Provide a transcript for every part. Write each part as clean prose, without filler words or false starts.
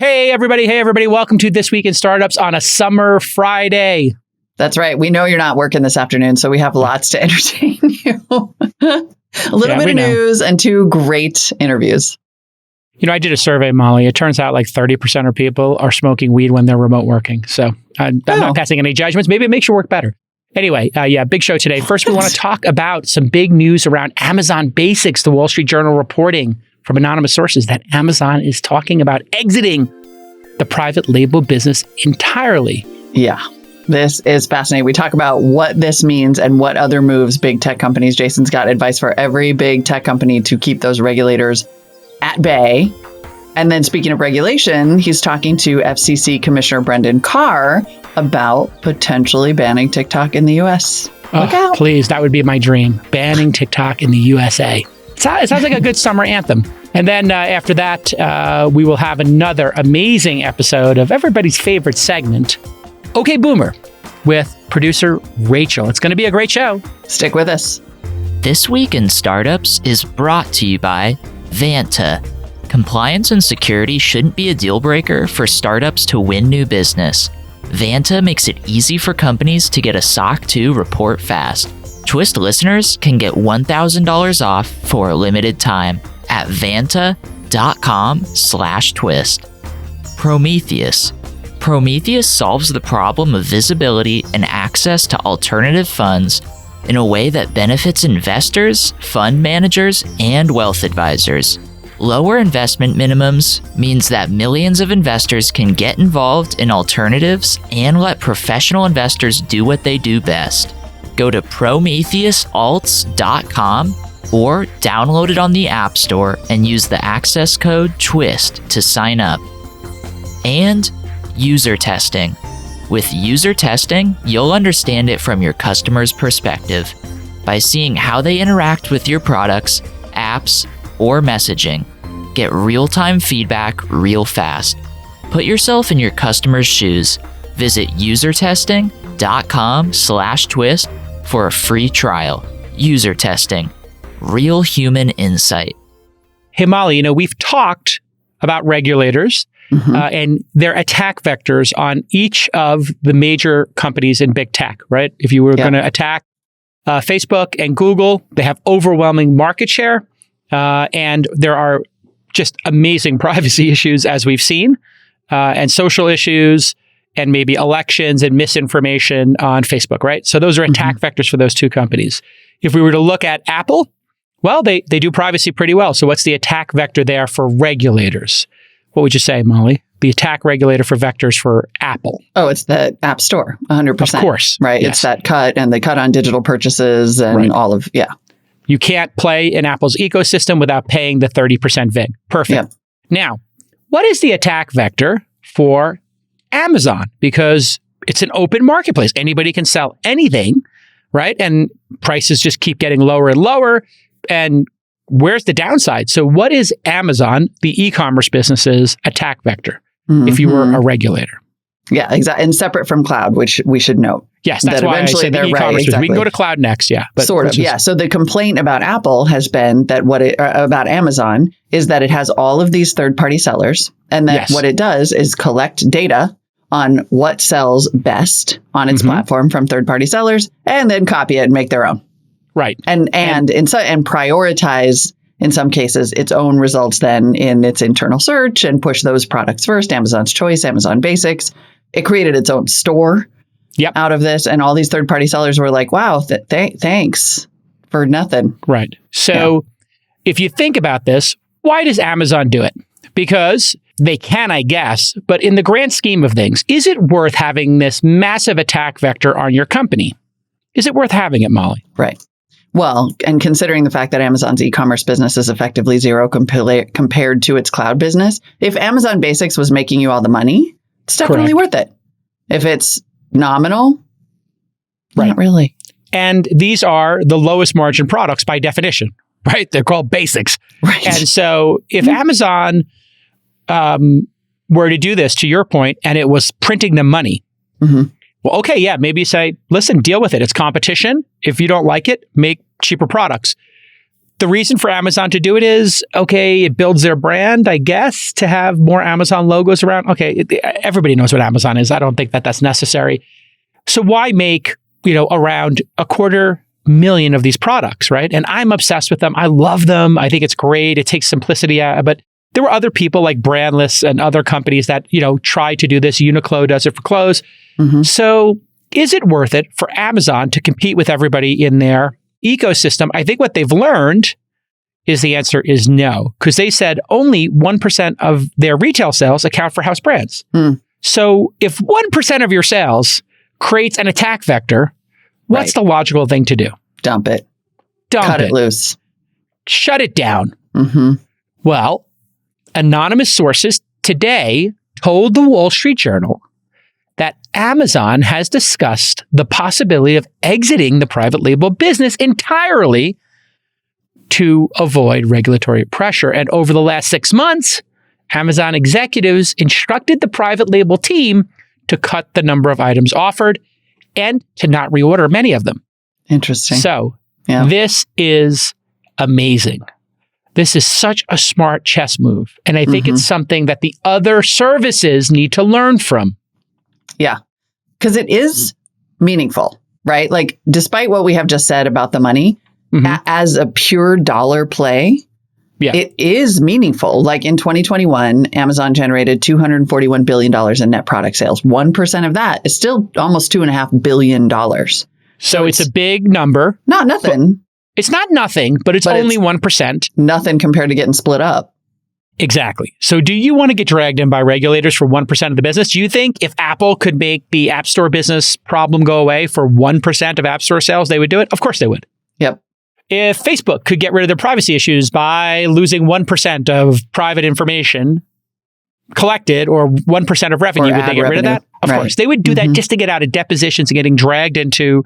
Hey, everybody. Welcome to This Week in Startups on a summer Friday. That's right. We know you're not working this afternoon, so we have lots to entertain you. A little bit of news and 2 great interviews. You know, I did a survey, Molly. It turns out like 30% of people are smoking weed when they're remote working. So I'm not passing any judgments. Maybe it makes your work better. Anyway, big show today. First, we want to talk about some big news around Amazon Basics. The Wall Street Journal reporting from anonymous sources that Amazon is talking about exiting the private label business entirely. Yeah. This is fascinating. We talk about what this means and what other moves big tech companies. Jason's got advice for every big tech company to keep those regulators at bay. And then speaking of regulation, he's talking to FCC Commissioner Brendan Carr about potentially banning TikTok in the U.S. Look out. Please, that would be my dream. Banning TikTok in the USA. It sounds like a good summer anthem. And then after that, we will have another amazing episode of everybody's favorite segment, Okay Boomer, with producer Rachel. It's going to be a great show. Stick with us. This Week in Startups is brought to you by Vanta. Compliance and security shouldn't be a deal breaker for startups to win new business. Vanta makes it easy for companies to get a SOC 2 report fast. Twist listeners can get $1,000 off for a limited time at vanta.com/twist. Prometheus. Prometheus solves the problem of visibility and access to alternative funds in a way that benefits investors, fund managers, and wealth advisors. Lower investment minimums means that millions of investors can get involved in alternatives and let professional investors do what they do best. Go to PrometheusAlts.com or download it on the App Store and use the access code TWIST to sign up. And UserTesting. With UserTesting, you'll understand it from your customer's perspective by seeing how they interact with your products, apps, or messaging. Get real-time feedback real fast. Put yourself in your customer's shoes. Visit usertesting.com/twist for a free trial. UserTesting. Real human insight. Hey, Molly, we've talked about regulators and their attack vectors on each of the major companies in big tech, right? If you were going to attack Facebook and Google, they have overwhelming market share. And there are just amazing privacy issues, as we've seen, and social issues, and maybe elections and misinformation on Facebook, right? So those are attack vectors for those 2 companies. If we were to look at Apple, well, they do privacy pretty well. So what's the attack vector there for regulators? What would you say, Molly? The attack regulator for vectors for Apple? Oh, it's the App Store, 100%. Of course. Right. Yes. It's that cut, and they cut on digital purchases and all of, You can't play in Apple's ecosystem without paying the 30% VIG. Perfect. Yep. Now, what is the attack vector for Amazon? Because it's an open marketplace. Anybody can sell anything, right? And prices just keep getting lower and lower. And where's the downside? So what is Amazon, the e-commerce business's attack vector, if you were a regulator? Yeah, exactly. And separate from cloud, which we should note. Yes, that's why eventually I said the e-commerce. Exactly. We can go to cloud next, But sort of, yeah. So the complaint about Apple has been that about Amazon is that it has all of these third-party sellers, and that what it does is collect data on what sells best on its platform from third-party sellers, and then copy it and make their own. Right. And prioritize, in some cases, its own results then in its internal search and push those products first. Amazon's Choice, Amazon Basics. It created its own store out of this. And all these third-party sellers were like, wow, thanks for nothing. Right. So if you think about this, why does Amazon do it? Because they can, I guess. But in the grand scheme of things, is it worth having this massive attack vector on your company? Is it worth having it, Molly? Right. Well, and considering the fact that Amazon's e-commerce business is effectively zero compared to its cloud business, if Amazon Basics was making you all the money, it's definitely worth it. If it's nominal, not really. And these are the lowest margin products by definition, right? They're called basics. Right. And so if Amazon were to do this, to your point, and it was printing them money, well, okay, maybe you say, listen, deal with it. It's competition. If you don't like it, make cheaper products. The reason for Amazon to do it is, okay, it builds their brand, I guess, to have more Amazon logos around. Okay, everybody knows what Amazon is. I don't think that that's necessary. So why make, around 250,000 of these products, right? And I'm obsessed with them. I love them. I think it's great. It takes simplicity out. But there were other people like Brandless and other companies that, try to do this. Uniqlo does it for clothes. Mm-hmm. So is it worth it for Amazon to compete with everybody in their ecosystem? I think what they've learned is the answer is no, because they said only 1% of their retail sales account for house brands. So if 1% of your sales creates an attack vector, what's the logical thing to do? Dump it. Cut it loose. Shut it down. Mm-hmm. Well, anonymous sources today told the Wall Street Journal that Amazon has discussed the possibility of exiting the private label business entirely to avoid regulatory pressure. And over the last 6 months, Amazon executives instructed the private label team to cut the number of items offered and to not reorder many of them. Interesting. So this is amazing. This is such a smart chess move. And I think it's something that the other services need to learn from. Yeah, because it is meaningful, right? Like, despite what we have just said about the money, as a pure dollar play, it is meaningful. Like in 2021, Amazon generated $241 billion in net product sales. 1% of that is still almost $2.5 billion. So it's a big number. Not nothing. It's not nothing, but it's only 1%. Nothing compared to getting split up. Exactly. So do you want to get dragged in by regulators for 1% of the business? Do you think if Apple could make the App Store business problem go away for 1% of App Store sales, they would do it? Of course they would. Yep. If Facebook could get rid of their privacy issues by losing 1% of private information collected or 1% of revenue, would they get rid of that? Of course. They would do that just to get out of depositions and getting dragged into,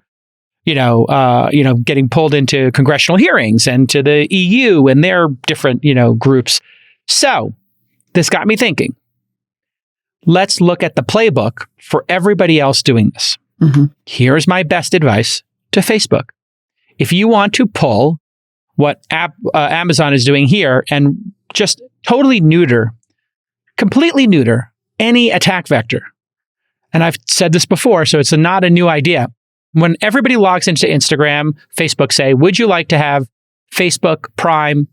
getting pulled into congressional hearings and to the EU and their different, groups. So this got me thinking. Let's look at the playbook for everybody else doing this. Here's my best advice to Facebook. If you want to pull what Amazon is doing here and just totally completely neuter any attack vector, and I've said this before, so it's not a new idea. When everybody logs into Instagram, Facebook say, would you like to have Facebook Prime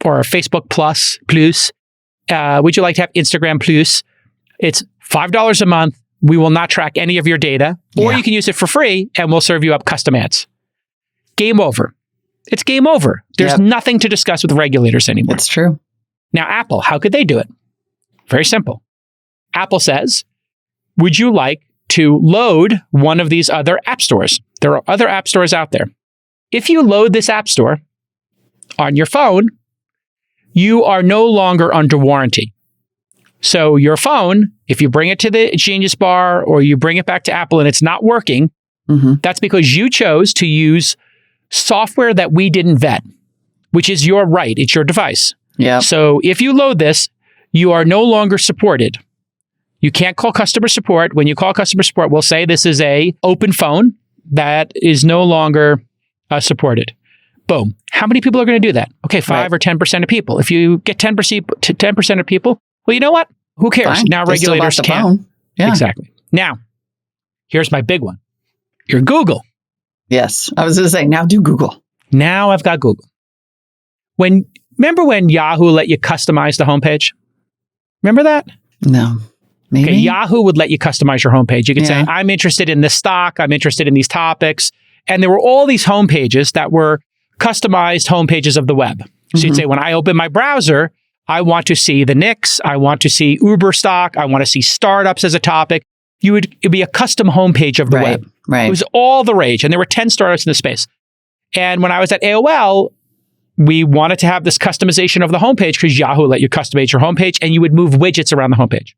or Facebook Plus? Would you like to have Instagram Plus? It's $5 a month. We will not track any of your data, or you can use it for free and we'll serve you up custom ads. Game over. It's game over. There's nothing to discuss with regulators anymore. It's true. Now, Apple, how could they do it? Very simple. Apple says, would you like to load one of these other app stores? There are other app stores out there. If you load this app store on your phone, you are no longer under warranty. So your phone, if you bring it to the Genius Bar or you bring it back to Apple and it's not working, that's because you chose to use software that we didn't vet, which is your right. It's your device. Yeah. So if you load this, you are no longer supported. You can't call customer support. When you call customer support, we'll say this is a open phone that is no longer supported. Boom. How many people are going to do that? Okay, 5 or 10% of people. If you get 10% of people, well, you know what? Who cares? Fine. Now regulators can't. Yeah. Exactly. Now, here's my big one. Your Google. Yes. I was going to say, now do Google. Now I've got Google. Remember when Yahoo let you customize the homepage? Remember that? No. Maybe. Okay, Yahoo would let you customize your homepage. You could say, I'm interested in this stock. I'm interested in these topics. And there were all these homepages that were customized homepages of the web. So you'd say, when I open my browser, I want to see the Knicks. I want to see Uber stock. I want to see startups as a topic. It'd be a custom homepage of the web. Right. It was all the rage. And there were 10 startups in the space. And when I was at AOL, we wanted to have this customization of the homepage because Yahoo let you customize your homepage and you would move widgets around the homepage.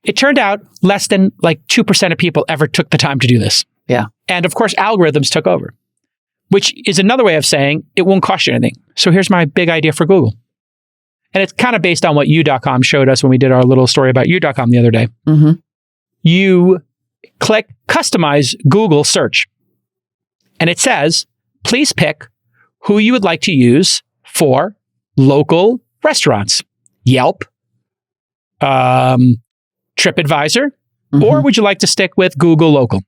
It turned out less than 2% of people ever took the time to do this. Yeah. And of course, algorithms took over, which is another way of saying it won't cost you anything. So here's my big idea for Google. And it's kind of based on what U.com showed us when we did our little story about U.com the other day. You click Customize Google Search. And it says, please pick who you would like to use for local restaurants. Yelp, TripAdvisor, or would you like to stick with Google Local?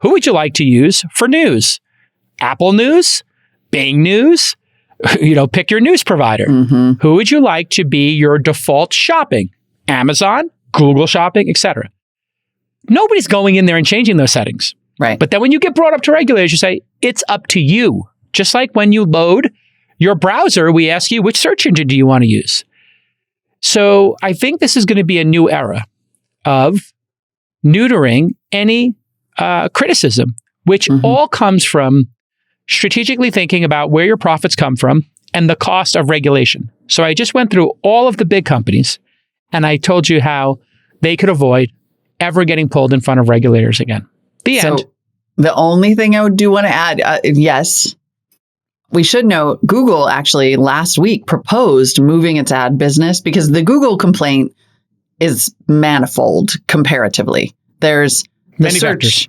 Who would you like to use for news? Apple News, Bing News, pick your news provider. Who would you like to be your default shopping? Amazon, Google Shopping, etc. Nobody's going in there and changing those settings. Right. But then when you get brought up to regulators, you say, it's up to you. Just like when you load your browser, we ask you, which search engine do you want to use? So I think this is going to be a new era of neutering any criticism, which all comes from strategically thinking about where your profits come from and the cost of regulation. So I just went through all of the big companies and I told you how they could avoid ever getting pulled in front of regulators again. The end. The only thing I do want to add, yes, we should note Google actually last week proposed moving its ad business because the Google complaint is manifold comparatively. There's the many search vectors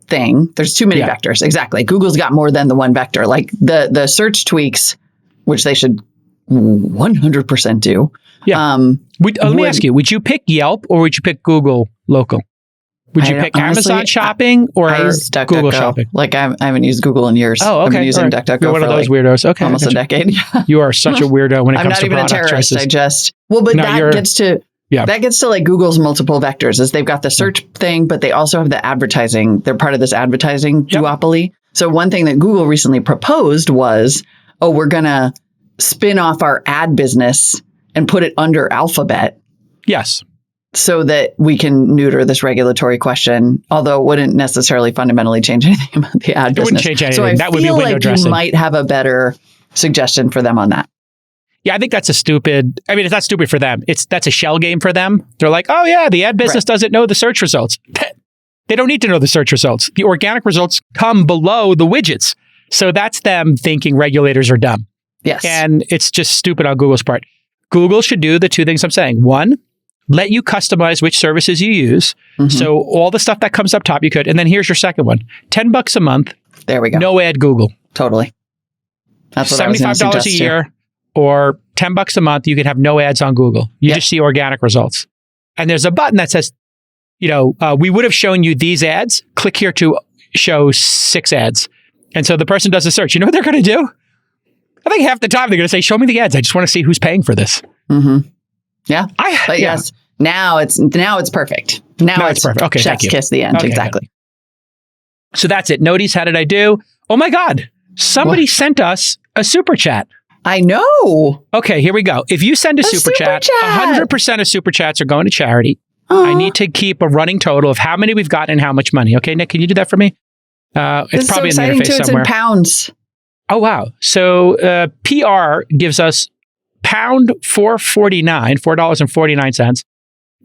thing. There's too many vectors. Exactly. Google's got more than the one vector. Like the search tweaks, which they should 100% do. Yeah. Let me ask you, would you pick Yelp or would you pick Google Local? Would you pick Amazon Shopping or Google Shopping? Like I haven't used Google in years. Oh, okay. I've been using DuckDuckGo You're one of those weirdos. Okay. Almost a decade. You are such a weirdo when it comes to product choices. I'm not even a terrorist. That gets to like Google's multiple vectors is they've got the search thing, but they also have the advertising. They're part of this advertising duopoly. So one thing that Google recently proposed was, we're going to spin off our ad business and put it under Alphabet. Yes. So that we can neuter this regulatory question, although it wouldn't necessarily fundamentally change anything about the ad business. It wouldn't change anything. So I that would be window dressing. You might have a better suggestion for them on that. Yeah, I think that's it's not stupid for them. That's a shell game for them. They're like, oh yeah, the ad business doesn't know the search results. They don't need to know the search results. The organic results come below the widgets. So that's them thinking regulators are dumb. Yes. And it's just stupid on Google's part. Google should do the two things I'm saying. One, let you customize which services you use. So all the stuff that comes up top, you could. And then here's your second one. $10 a month. There we go. No ad Google. Totally. That's what I was going to suggest. $75 a year or $10 a month, you can have no ads on Google. You just see organic results. And there's a button that says, we would have shown you these ads. Click here to show 6 ads. And so the person does a search. You know what they're going to do? I think half the time they're going to say, show me the ads. I just want to see who's paying for this. Yeah. Yes, now it's perfect. Now it's perfect. Okay, chef's kiss the end. Okay, exactly. Good. So that's it. Notice, how did I do? Oh my God. Somebody sent us a super chat. I know. Okay, here we go. If you send a super chat, 100% of super chats are going to charity. I need to keep a running total of how many we've gotten and how much money. Okay, Nick, can you do that for me? It's probably in the interface somewhere. It's in pounds. Oh, wow. So PR gives us $4.49.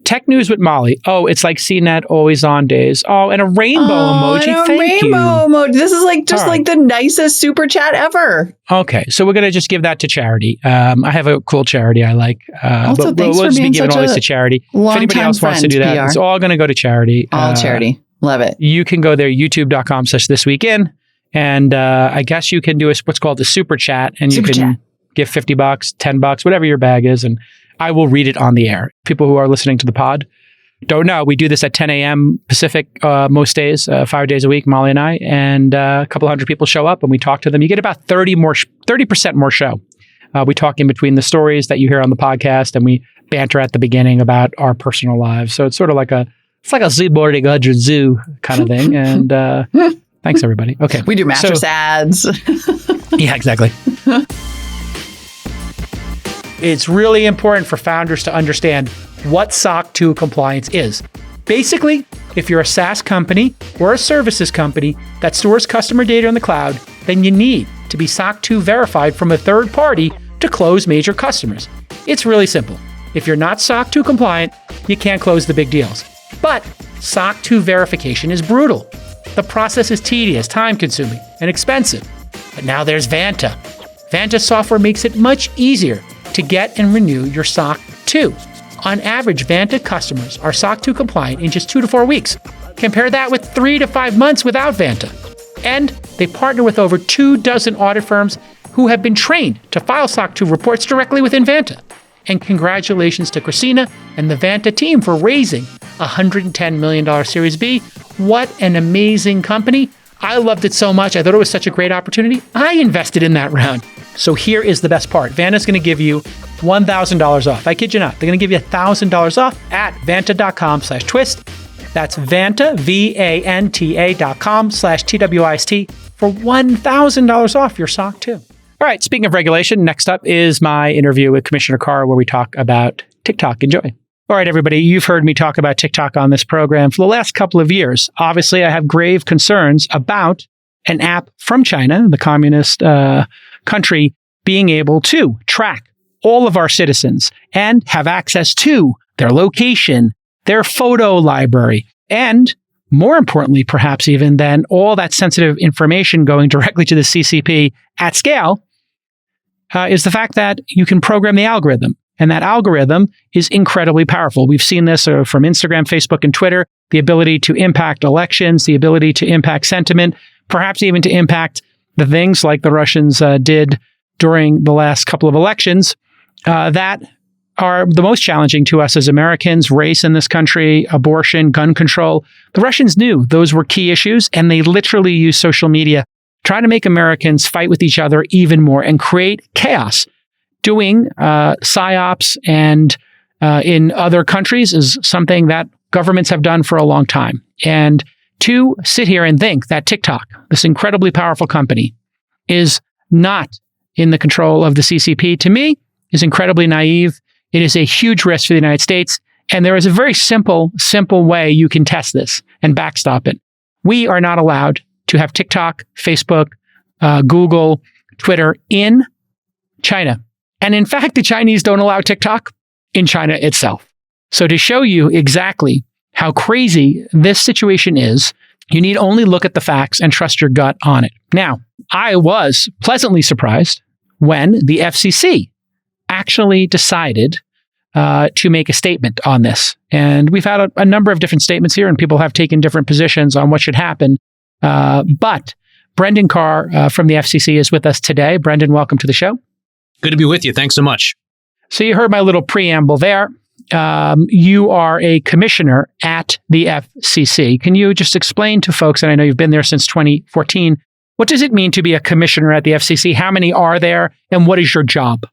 Tech News with Molly. Oh, it's like CNET always on days. Oh, and a rainbow emoji. And a Thank you. Emoji. This is like like the nicest super chat ever. Okay, so we're going to just give that to charity. I have a cool charity I like. Also, but we'll just be giving all this to charity. If anybody else wants to do that, it's all going to go to charity. All charity. Love it. You can go there, youtube.com/thisweekend. And I guess you can do what's called a super chat. And you can give $50, $10, whatever your bag is. And I will read it on the air. People who are listening to the pod don't know. We do this at 10 a.m. Pacific most days, 5 days a week, Molly and I. And a couple hundred people show up and we talk to them. You get about 30% more show. We talk in between the stories that you hear on the podcast and we banter at the beginning about our personal lives. So it's sort of like a zoo boarding 100 zoo kind of thing. And thanks, everybody. Okay. We do mattress ads. Yeah, exactly. It's really important for founders to understand what SOC 2 compliance is. Basically, if you're a SaaS company or a services company that stores customer data in the cloud, then you need to be SOC 2 verified from a third party to close major customers. It's really simple. If you're not SOC 2 compliant, you can't close the big deals. But SOC 2 verification is brutal. The process is tedious, time-consuming, and expensive. But now there's Vanta. Vanta software makes it much easier to get and renew your SOC 2. On average, Vanta customers are SOC 2 compliant in just 2 to 4 weeks. Compare that with 3 to 5 months without Vanta. And They partner with over 24 audit firms who have been trained to file SOC 2 reports directly within Vanta. And congratulations to Christina and the Vanta team for raising a $110 million Series B. What an amazing company. I loved it so much. I thought it was such a great opportunity. I invested in that round. So here is the best part. Vanta's going to give you $1,000 off. I kid you not. They're going to give you $1,000 off at vanta.com/twist. That's Vanta, VANTA.com/TWIST for $1,000 off your SOC 2. All right, speaking of regulation, next up is my interview with Commissioner Carr, where we talk about TikTok. Enjoy. All right, everybody, you've heard me talk about TikTok on this program for the last couple of years. Obviously, I have grave concerns about an app from China, the communist country, being able to track all of our citizens and have access to their location, their photo library, and more importantly, perhaps even than all that sensitive information going directly to the CCP at scale, is the fact that you can program the algorithm. And that algorithm is incredibly powerful. We've seen this from Instagram, Facebook, and Twitter, the ability to impact elections, the ability to impact sentiment, perhaps even to impact the things like the Russians did during the last couple of elections that are the most challenging to us as Americans: race in this country, abortion, gun control. The Russians knew those were key issues, and they literally used social media trying to make Americans fight with each other even more and create chaos. Doing psyops and in other countries is something that governments have done for a long time. And to sit here and think that TikTok, this incredibly powerful company, is not in the control of the CCP, to me, is incredibly naive. It is a huge risk for the United States. And there is a very simple way you can test this and backstop it. We are not allowed to have TikTok, Facebook, Google, Twitter in China. And in fact, the Chinese don't allow TikTok in China itself. So to show you exactly how crazy this situation is, you need only look at the facts and trust your gut on it. Now, I was pleasantly surprised when the FCC actually decided to make a statement on this. And we've had a number of different statements here, and people have taken different positions on what should happen. But Brendan Carr from the FCC is with us today. Brendan, welcome to the show. Good to be with you. Thanks so much. So you heard my little preamble there. You are a commissioner at the FCC. Can you just explain to folks, and I know you've been there since 2014, what does it mean to be a commissioner at the FCC? How many are there, and what is your job?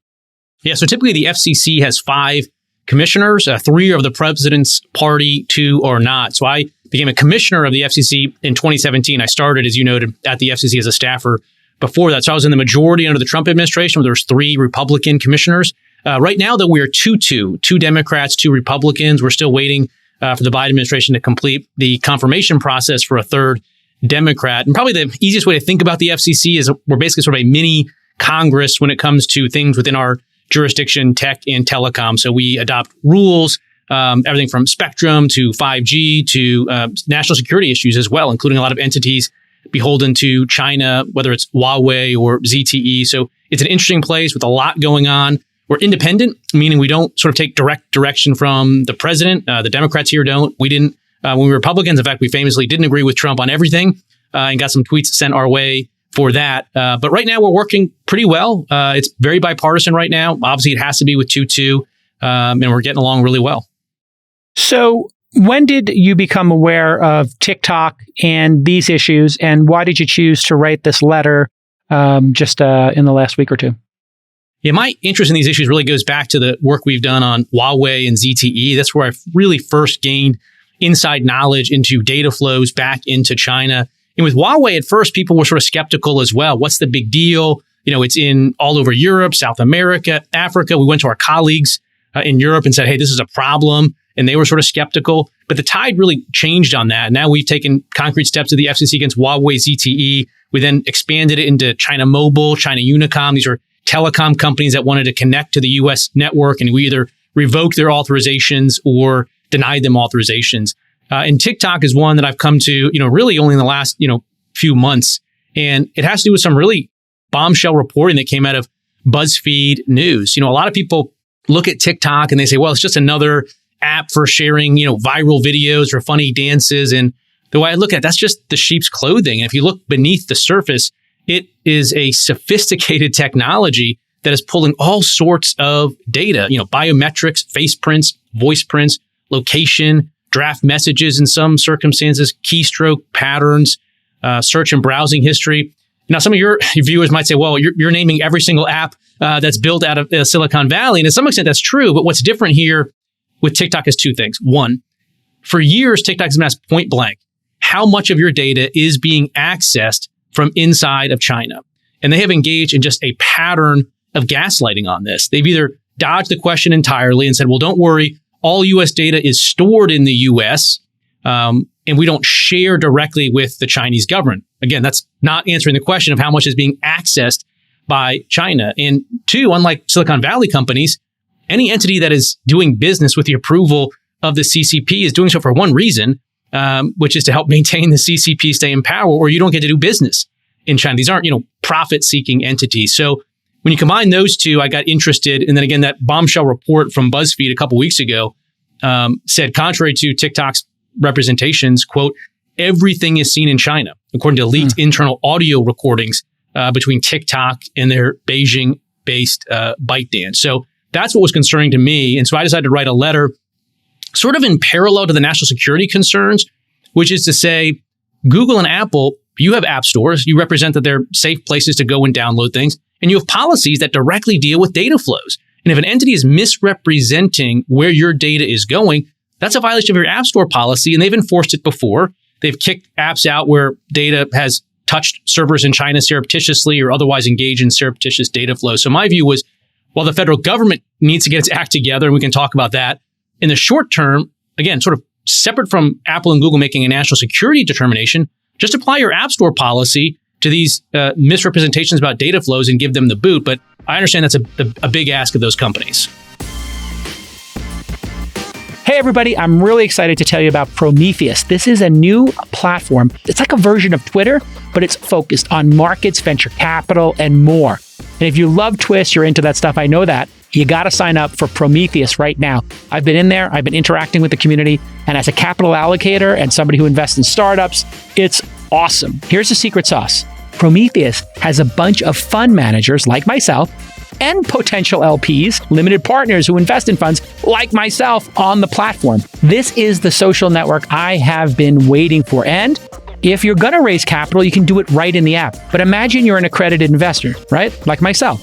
Yeah, so typically the FCC has 5 commissioners, 3 are of the president's party, 2 are not. So I became a commissioner of the FCC in 2017. I started, as you noted, at the FCC as a staffer before that. So I was in the majority under the Trump administration, where there was 3 Republican commissioners. Right now, though, we are 2-2, 2 Democrats, 2 Republicans. We're still waiting for the Biden administration to complete the confirmation process for a 3rd Democrat. And probably the easiest way to think about the FCC is we're basically sort of a mini Congress when it comes to things within our jurisdiction, tech and telecom. So we adopt rules, everything from spectrum to 5G to national security issues as well, including a lot of entities beholden to China, whether it's Huawei or ZTE. So it's an interesting place with a lot going on. We're independent, meaning we don't sort of take direct direction from the president. The Democrats here don't. We didn't when we were Republicans. In fact, we famously didn't agree with Trump on everything and got some tweets sent our way for that. But right now, we're working pretty well. It's very bipartisan right now. Obviously, it has to be with 2-2, and we're getting along really well. So when did you become aware of TikTok and these issues, and why did you choose to write this letter just in the last week or two? Yeah, my interest in these issues really goes back to the work we've done on Huawei and ZTE. That's where I really first gained inside knowledge into data flows back into China. And with Huawei, at first, people were sort of skeptical as well. What's the big deal? You know, it's in all over Europe, South America, Africa. We went to our colleagues in Europe and said, hey, this is a problem. And they were sort of skeptical. But the tide really changed on that. Now we've taken concrete steps to the FCC against Huawei, ZTE. We then expanded it into China Mobile, China Unicom. These are telecom companies that wanted to connect to the U.S. network. And we either revoked their authorizations or denied them authorizations. And TikTok is one that I've come to, really only in the last, few months. And it has to do with some really bombshell reporting that came out of BuzzFeed News. A lot of people look at TikTok and they say, well, it's just another app for sharing, viral videos or funny dances. And the way I look at it, that's just the sheep's clothing. And if you look beneath the surface, it is a sophisticated technology that is pulling all sorts of data, biometrics, face prints, voice prints, location, draft messages in some circumstances, keystroke patterns, search and browsing history. Now, some of your viewers might say, well, you're naming every single app that's built out of Silicon Valley. And to some extent, that's true. But what's different here with TikTok is two things. One, for years, TikTok has been asked point blank, how much of your data is being accessed from inside of China? And they have engaged in just a pattern of gaslighting on this. They've either dodged the question entirely and said, well, don't worry, all U.S. data is stored in the U.S., and we don't share directly with the Chinese government. Again, that's not answering the question of how much is being accessed by China. And two, unlike Silicon Valley companies, any entity that is doing business with the approval of the CCP is doing so for one reason, which is to help maintain the CCP stay in power, or you don't get to do business in China. These aren't, profit-seeking entities. So when you combine those two, I got interested. And then again, that bombshell report from BuzzFeed a couple weeks ago said, contrary to TikTok's representations, quote, everything is seen in China, according to leaked internal audio recordings between TikTok and their Beijing-based ByteDance. So that's what was concerning to me. And so I decided to write a letter sort of in parallel to the national security concerns, which is to say, Google and Apple, you have app stores. You represent that they're safe places to go and download things. And you have policies that directly deal with data flows. And if an entity is misrepresenting where your data is going, that's a violation of your App Store policy. And they've enforced it before. They've kicked apps out where data has touched servers in China surreptitiously or otherwise engaged in surreptitious data flow. So my view was, while the federal government needs to get its act together, and we can talk about that, in the short term, again, sort of separate from Apple and Google making a national security determination, just apply your App Store policy to these misrepresentations about data flows and give them the boot. But I understand that's a big ask of those companies. Hey, everybody, I'm really excited to tell you about Prometheus. This is a new platform. It's like a version of Twitter, but it's focused on markets, venture capital, and more. And if you love Twist, you're into that stuff, I know that, you got to sign up for Prometheus right now. I've been in there, I've been interacting with the community, and as a capital allocator and somebody who invests in startups, it's awesome. Here's the secret sauce. Prometheus has a bunch of fund managers like myself and potential LPs, limited partners who invest in funds like myself on the platform. This is the social network I have been waiting for. And if you're going to raise capital, you can do it right in the app. But imagine you're an accredited investor, right? Like myself.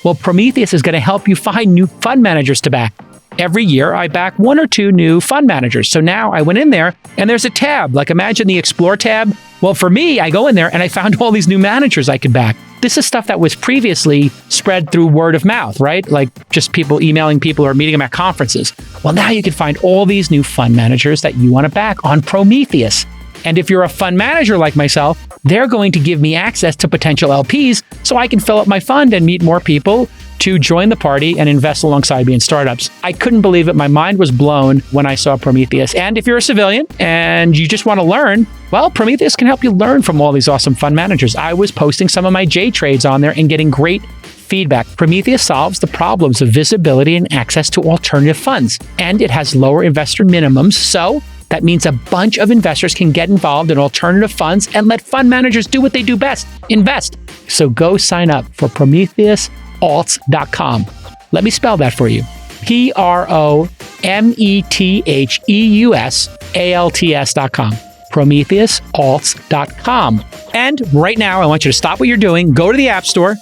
Well, Prometheus is going to help you find new fund managers to back. Every year, I back one or two new fund managers. So now I went in there and there's a tab, like imagine the Explore tab. Well, for me, I go in there and I found all these new managers I could back. This is stuff that was previously spread through word of mouth, right? Like just people emailing people or meeting them at conferences. Well, now you can find all these new fund managers that you want to back on Prometheus. And if you're a fund manager like myself, they're going to give me access to potential LPs so I can fill up my fund and meet more people to join the party and invest alongside me in startups. I couldn't believe it. My mind was blown when I saw Prometheus. And if you're a civilian and you just want to learn, well, Prometheus can help you learn from all these awesome fund managers. I was posting some of my J trades on there and getting great feedback. Prometheus solves the problems of visibility and access to alternative funds. And it has lower investor minimums. So that means a bunch of investors can get involved in alternative funds and let fund managers do what they do best, invest. So go sign up for PrometheusAlts.com. Let me spell that for you. PrometheusAlts.com. PrometheusAlts.com. And right now, I want you to stop what you're doing, go to the App Store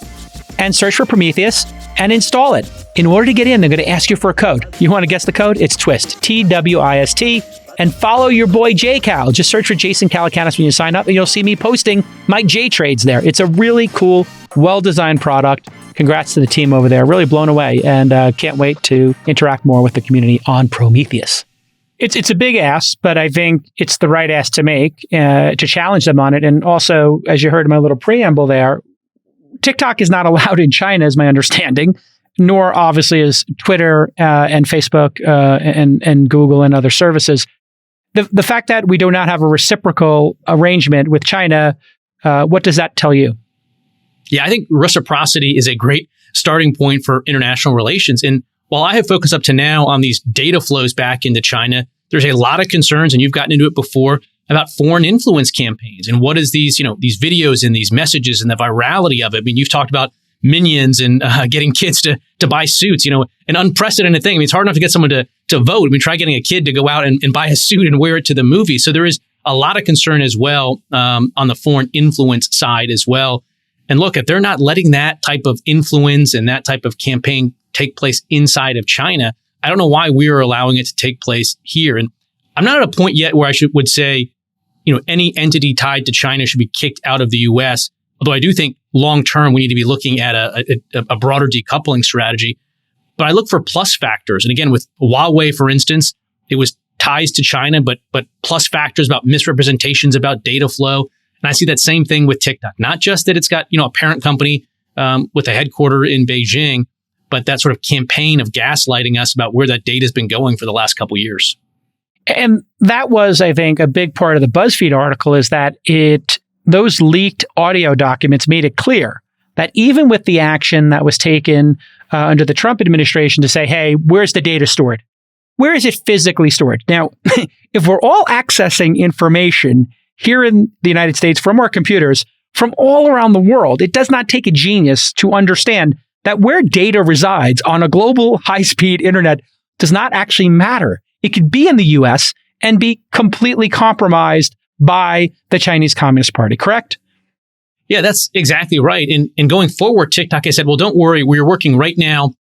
and search for Prometheus and install it. In order to get in, they're going to ask you for a code. You want to guess the code? It's TWIST, T-W-I-S-T. And follow your boy JCal. Just search for Jason Calacanis when you sign up and you'll see me posting my J trades there. It's a really cool, well-designed product. Congrats to the team over there. Really blown away and can't wait to interact more with the community on Prometheus. It's a big ask, but I think it's the right ask to make to challenge them on it. And also, as you heard in my little preamble there, TikTok is not allowed in China, is my understanding, nor obviously is Twitter and Facebook and Google and other services. The fact that we do not have a reciprocal arrangement with China, what does that tell you? Yeah, I think reciprocity is a great starting point for international relations. And while I have focused up to now on these data flows back into China, there's a lot of concerns, and you've gotten into it before, about foreign influence campaigns and what is these videos and these messages and the virality of it. I mean, you've talked about Minions and getting kids to buy suits, an unprecedented thing. I mean, it's hard enough to get someone to vote. I mean, try getting a kid to go out and buy a suit and wear it to the movie. So there is a lot of concern as well on the foreign influence side as well. And look, if they're not letting that type of influence and that type of campaign take place inside of China, I don't know why we are allowing it to take place here. And I'm not at a point yet where I would say, any entity tied to China should be kicked out of the U.S. Although I do think long term, we need to be looking at a broader decoupling strategy. But I look for plus factors. And again, with Huawei, for instance, it was ties to China, but plus factors about misrepresentations about data flow. And I see that same thing with TikTok. Not just that it's got, a parent company with a headquarter in Beijing, but that sort of campaign of gaslighting us about where that data has been going for the last couple of years. And that was, I think, a big part of the BuzzFeed article is that those leaked audio documents made it clear that even with the action that was taken under the Trump administration to say, hey, where's the data stored? Where is it physically stored? Now, if we're all accessing information here in the United States from our computers from all around the world, it does not take a genius to understand that where data resides on a global high-speed internet does not actually matter. It could be in the US and be completely compromised by the Chinese Communist Party, correct? Yeah, that's exactly right. And going forward, TikTok has said, well, don't worry. We're working right now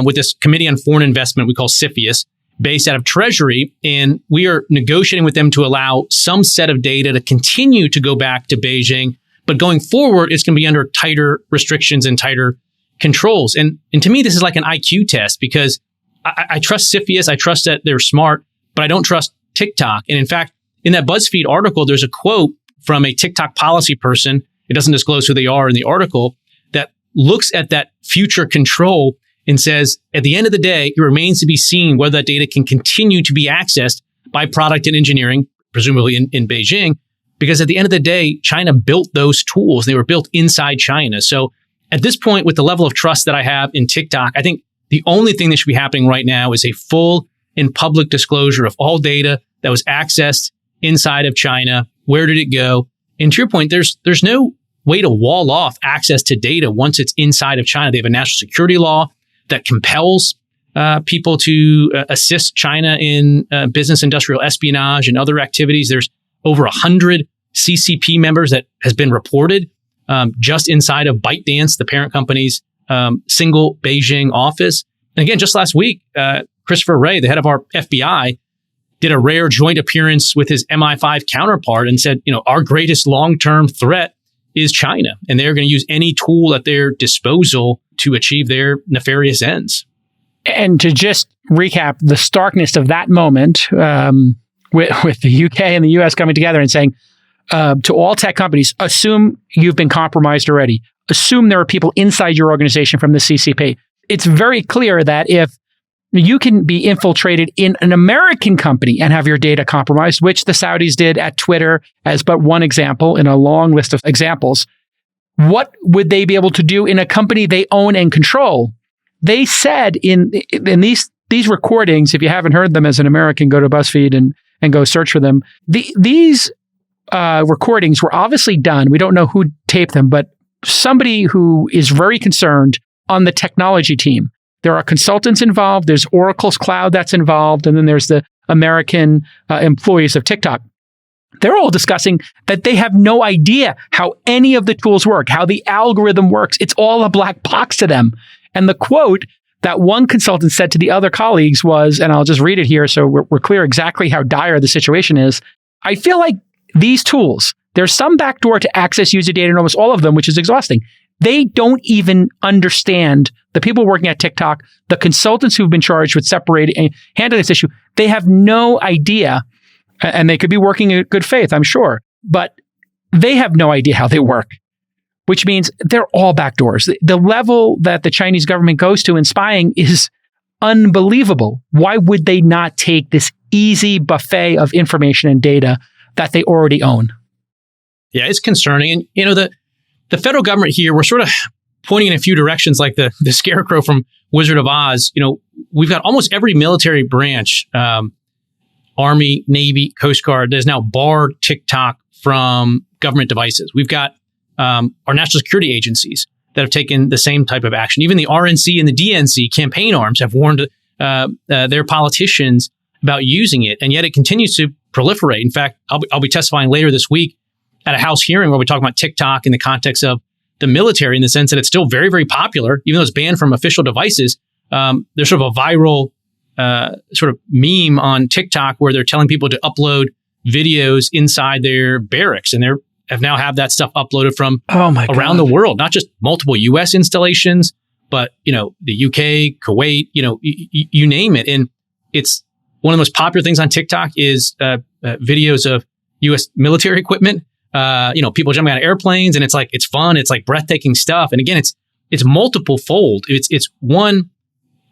with this Committee on Foreign Investment we call CFIUS, based out of Treasury. And we are negotiating with them to allow some set of data to continue to go back to Beijing. But going forward, it's going to be under tighter restrictions and tighter controls. And to me, this is like an IQ test because I trust CFIUS. I trust that they're smart, but I don't trust TikTok. And in fact, in that BuzzFeed article, there's a quote from a TikTok policy person. It doesn't disclose who they are in the article that looks at that future control and says, at the end of the day, it remains to be seen whether that data can continue to be accessed by product and engineering, presumably in Beijing, because at the end of the day, China built those tools. They were built inside China. So at this point, with the level of trust that I have in TikTok, I think the only thing that should be happening right now is a full and public disclosure of all data that was accessed inside of China. Where did it go? And to your point, there's no way to wall off access to data once it's inside of China. They have a national security law that compels people to assist China in business industrial espionage and other activities. There's over 100 CCP members that has been reported just inside of ByteDance, the parent company's single Beijing office. And again, just last week, Christopher Wray, the head of our FBI, did a rare joint appearance with his MI5 counterpart and said, our greatest long-term threat is China, and they're going to use any tool at their disposal to achieve their nefarious ends. And to just recap the starkness of that moment with the UK and the US coming together and saying to all tech companies, assume you've been compromised already. Assume there are people inside your organization from the CCP. It's very clear that if you can be infiltrated in an American company and have your data compromised, which the Saudis did at Twitter as but one example in a long list of examples. What would they be able to do in a company they own and control? They said in these recordings, if you haven't heard them as an American, go to BuzzFeed and go search for them. These recordings were obviously done. We don't know who taped them, but somebody who is very concerned on the technology team. There are consultants involved. There's Oracle's cloud that's involved. And then there's the American employees of TikTok. They're all discussing that they have no idea how any of the tools work, how the algorithm works. It's all a black box to them. And the quote that one consultant said to the other colleagues was, and I'll just read it here so we're clear exactly how dire the situation is. I feel like these tools, there's some backdoor to access user data in almost all of them, which is exhausting. They don't even understand the people working at TikTok, the consultants who've been charged with separating and handling this issue. They have no idea, and they could be working in good faith, I'm sure, but they have no idea how they work, which means they're all backdoors. The level that the Chinese government goes to in spying is unbelievable. Why would they not take this easy buffet of information and data that they already own? Yeah, it's concerning. And, the federal government here, we're sort of pointing in a few directions like the scarecrow from Wizard of Oz. We've got almost every military branch Army, Navy, Coast Guard that has now barred TikTok from government devices. We've got our national security agencies that have taken the same type of action. Even the RNC and the DNC campaign arms have warned their politicians about using it, and yet it continues to proliferate. In fact, I'll be testifying later this week at a House hearing where we talk about TikTok in the context of the military, in the sense that it's still very, very popular, even though it's banned from official devices. There's sort of a viral sort of meme on TikTok where they're telling people to upload videos inside their barracks, and now have that stuff uploaded from around the world, not just multiple U.S. installations, but the UK, Kuwait, you name it. And it's one of the most popular things on TikTok is videos of U.S. military equipment. People jumping out of airplanes, and it's fun. It's like breathtaking stuff. And again, it's multiple fold. It's one,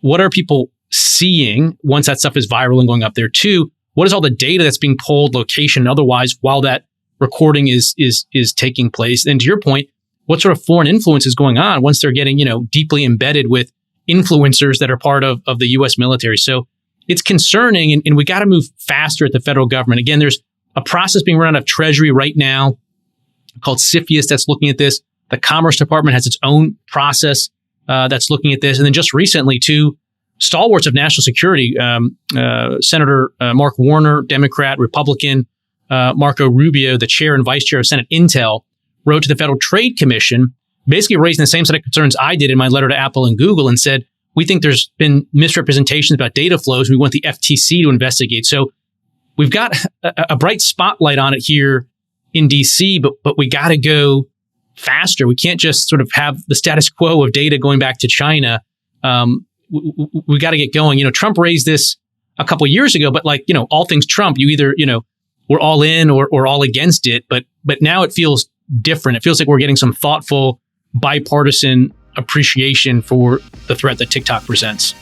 what are people seeing once that stuff is viral and going up there? Two, what is all the data that's being pulled, location and otherwise, while that recording is taking place? And to your point, what sort of foreign influence is going on once they're getting, deeply embedded with influencers that are part of the U.S. military? So it's concerning, and we got to move faster at the federal government. Again, there's a process being run out of Treasury right now called CFIUS that's looking at this. The Commerce Department has its own process that's looking at this. And then just recently, two stalwarts of national security, Senator Mark Warner, Democrat, Republican, Marco Rubio, the chair and vice chair of Senate Intel, wrote to the Federal Trade Commission, basically raising the same set of concerns I did in my letter to Apple and Google, and said, we think there's been misrepresentations about data flows. We want the FTC to investigate. So we've got a bright spotlight on it here in DC, but we got to go faster. We can't just sort of have the status quo of data going back to China. We got to get going. Trump raised this a couple of years ago, but all things Trump, you either, we're all in or all against it. But now it feels different. It feels like we're getting some thoughtful, bipartisan appreciation for the threat that TikTok presents.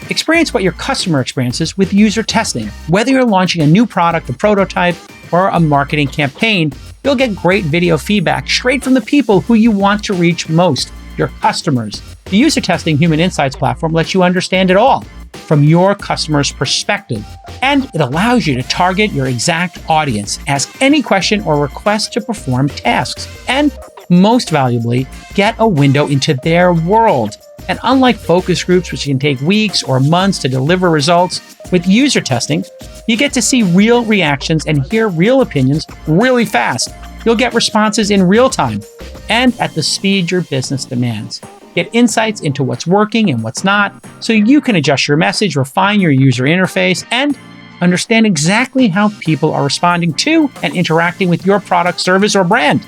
Experience what your customer experiences with UserTesting. Whether you're launching a new product, a prototype, or a marketing campaign, you'll get great video feedback straight from the people who you want to reach most, your customers. The UserTesting Human Insights platform lets you understand it all from your customer's perspective, and it allows you to target your exact audience, ask any question or request to perform tasks, and most valuably, get a window into their world. And unlike focus groups, which can take weeks or months to deliver results, with UserTesting, you get to see real reactions and hear real opinions really fast. You'll get responses in real time and at the speed your business demands. Get insights into what's working and what's not, so you can adjust your message, refine your user interface, and understand exactly how people are responding to and interacting with your product, service, or brand.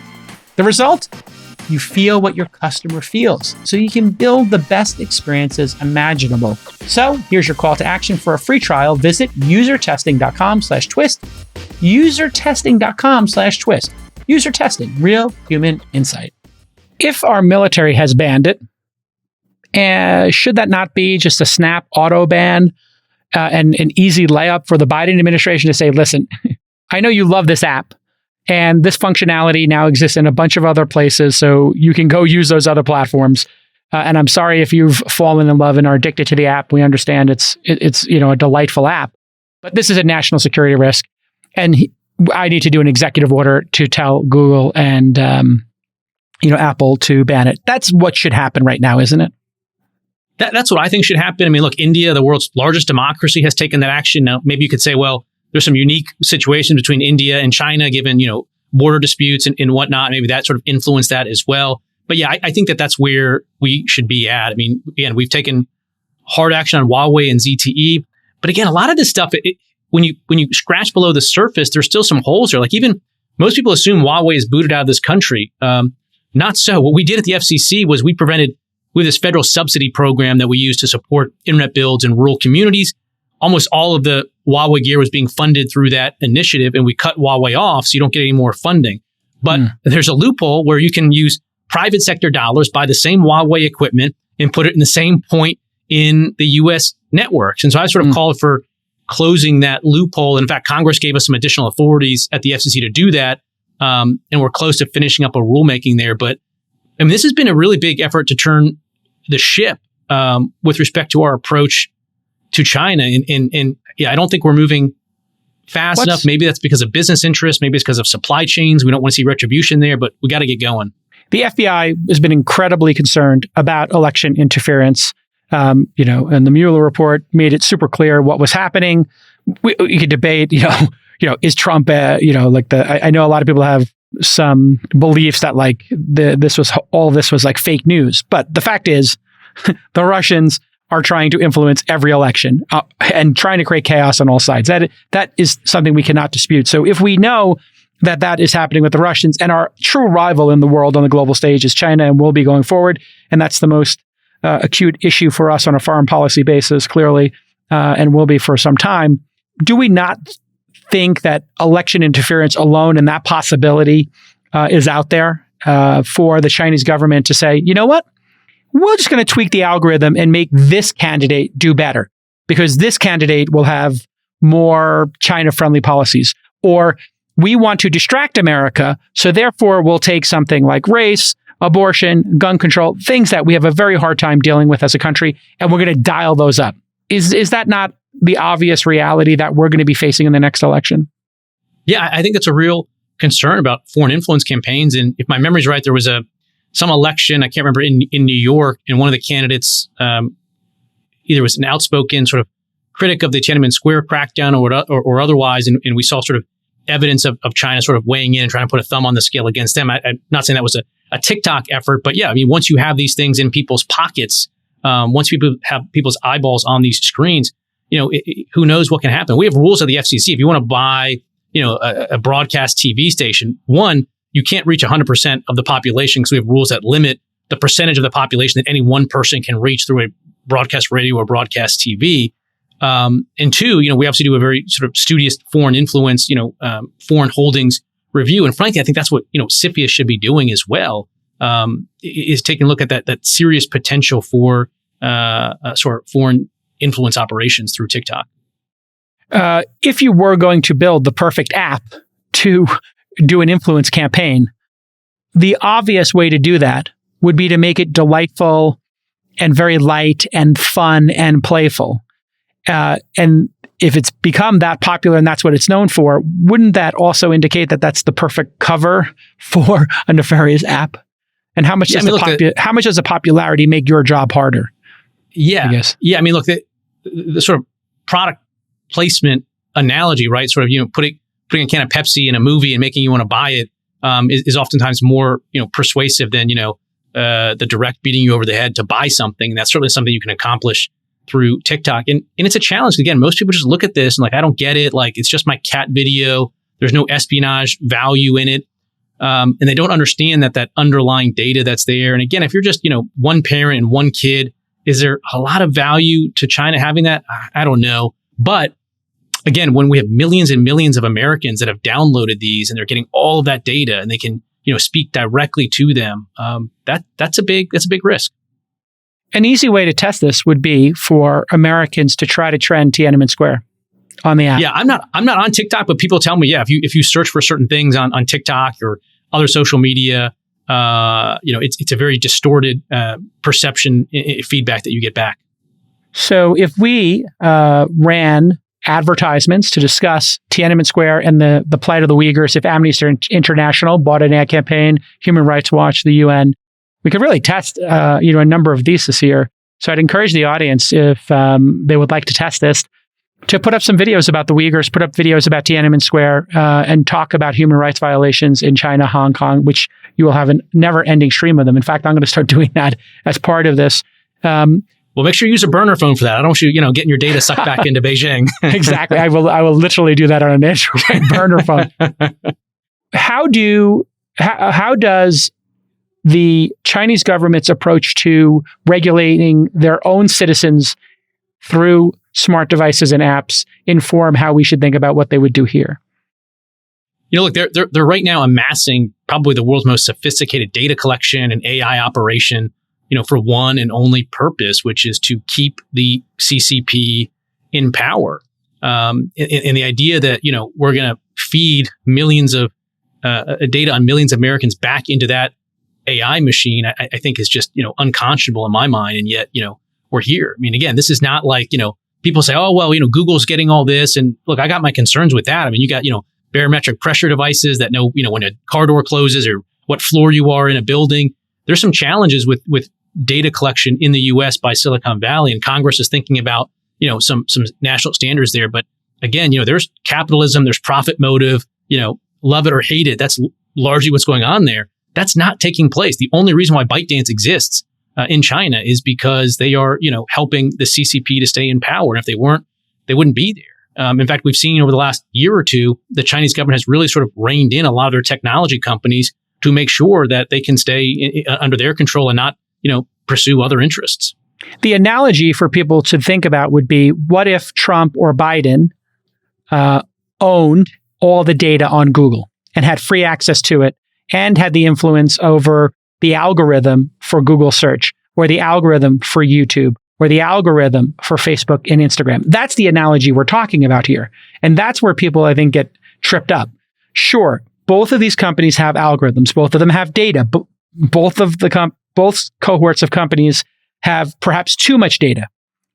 The result? You feel what your customer feels, so you can build the best experiences imaginable. So here's your call to action for a free trial. Visit usertesting.com/twist. Usertesting.com/twist. UserTesting, real human insight. If our military has banned it, should that not be just a snap auto ban and an easy layup for the Biden administration to say, listen, I know you love this app, and this functionality now exists in a bunch of other places, so you can go use those other platforms. And I'm sorry if you've fallen in love and are addicted to the app. We understand it's a delightful app, but this is a national security risk, and I need to do an executive order to tell Google and Apple to ban it. That's what should happen right now, isn't it? That's what I think should happen. I mean, look, India, the world's largest democracy, has taken that action. Now, maybe you could say, well, there's some unique situations between India and China, given, border disputes and whatnot. Maybe that sort of influenced that as well. But yeah, I think that's where we should be at. I mean, again, we've taken hard action on Huawei and ZTE. But again, a lot of this stuff, when you scratch below the surface, there's still some holes there. Like even most people assume Huawei is booted out of this country. Not so. What we did at the FCC was we have this federal subsidy program that we use to support internet builds in rural communities. Almost all of the Huawei gear was being funded through that initiative, and we cut Huawei off so you don't get any more funding. But there's a loophole where you can use private sector dollars, buy the same Huawei equipment, and put it in the same point in the U.S. networks. And so I sort of called for closing that loophole. And in fact, Congress gave us some additional authorities at the FCC to do that. And we're close to finishing up a rulemaking there. But I mean, this has been a really big effort to turn the ship with respect to our approach to China. And yeah, I don't think we're moving fast enough. Maybe that's because of business interests. Maybe it's because of supply chains. We don't want to see retribution there, but we got to get going. The FBI has been incredibly concerned about election interference. And the Mueller report made it super clear what was happening. We could debate, is Trump, I know a lot of people have some beliefs that all this was like fake news. But the fact is, the Russians are trying to influence every election and trying to create chaos on all sides. That is something we cannot dispute. So if we know that is happening with the Russians, and our true rival in the world on the global stage is China and will be going forward, and that's the most acute issue for us on a foreign policy basis, clearly, and will be for some time, do we not think that election interference alone and that possibility is out there for the Chinese government to say, you know what? We're just going to tweak the algorithm and make this candidate do better because this candidate will have more China-friendly policies. Or we want to distract America, so therefore we'll take something like race, abortion, gun control, things that we have a very hard time dealing with as a country, and we're going to dial those up. Is that not the obvious reality that we're going to be facing in the next election? Yeah, I think that's a real concern about foreign influence campaigns. And if my memory's right, there was some election, I can't remember, in New York, and one of the candidates either was an outspoken sort of critic of the Tiananmen Square crackdown or otherwise, and we saw sort of evidence of China sort of weighing in and trying to put a thumb on the scale against them. I'm not saying that was a TikTok effort, but yeah, I mean, once you have these things in people's pockets, once people have people's eyeballs on these screens, who knows what can happen. We have rules at the FCC. If you want to buy, a broadcast TV station, one, you can't reach 100% of the population because we have rules that limit the percentage of the population that any one person can reach through a broadcast radio or broadcast TV. And two, we obviously do a very sort of studious foreign influence, foreign holdings review. And frankly, I think that's what, CFIUS should be doing as well, is taking a look at that serious potential for sort of foreign influence operations through TikTok. If you were going to build the perfect app to do an influence campaign, the obvious way to do that would be to make it delightful and very light and fun and playful. And if it's become that popular and that's what it's known for, wouldn't that also indicate that that's the perfect cover for a nefarious app? And how much does the popularity make your job harder? Yeah, I guess. Yeah, I mean, look, the sort of product placement analogy, right? Sort of, putting a can of Pepsi in a movie and making you want to buy it is oftentimes more, persuasive than, the direct beating you over the head to buy something. And that's certainly something you can accomplish through TikTok. And it's a challenge. Again, most people just look at this and I don't get it. It's just my cat video. There's no espionage value in it. And they don't understand that underlying data that's there. And again, if you're just, one parent and one kid, is there a lot of value to China having that? I don't know. But again, when we have millions and millions of Americans that have downloaded these and they're getting all of that data and they can, speak directly to them, that's a big risk. An easy way to test this would be for Americans to try to trend Tiananmen Square on the app. Yeah, I'm not on TikTok, but people tell me, yeah, if you search for certain things on TikTok or other social media, it's a very distorted perception feedback that you get back. So if we ran advertisements to discuss Tiananmen Square and the plight of the Uyghurs, if Amnesty International bought an ad campaign, Human Rights Watch, the UN, we could really test a number of these this year. So I'd encourage the audience, if they would like to test this, to put up some videos about the Uyghurs, put up videos about Tiananmen Square, and talk about human rights violations in China, Hong Kong, which you will have a never-ending stream of them. In fact, I'm going to start doing that as part of this. Well, make sure you use a burner phone for that. I don't want you, getting your data sucked back into Beijing. Exactly. I will literally do that on an Android burner phone. How does the Chinese government's approach to regulating their own citizens through smart devices and apps inform how we should think about what they would do here? Look, they're right now amassing probably the world's most sophisticated data collection and AI operation, for one and only purpose, which is to keep the CCP in power. And the idea that, we're going to feed millions of data on millions of Americans back into that AI machine, I think is just, unconscionable in my mind. And yet, we're here. I mean, again, this is not like, people say, oh, well, Google's getting all this. And look, I got my concerns with that. I mean, you got, barometric pressure devices that know, when a car door closes or what floor you are in a building. There's some challenges with data collection in the US by Silicon Valley, and Congress is thinking about, some national standards there. But again, there's capitalism, there's profit motive, love it or hate it. That's largely what's going on there. That's not taking place. The only reason why ByteDance exists in China is because they are, helping the CCP to stay in power. And if they weren't, they wouldn't be there. In fact, we've seen over the last year or two, the Chinese government has really sort of reined in a lot of their technology companies to make sure that they can stay under their control and not, pursue other interests. The analogy for people to think about would be, what if Trump or Biden owned all the data on Google and had free access to it and had the influence over the algorithm for Google search, or the algorithm for YouTube, or the algorithm for Facebook and Instagram? That's the analogy we're talking about here. And that's where people, I think, get tripped up. Sure, both of these companies have algorithms. Both of them have data. But both cohorts of companies have perhaps too much data.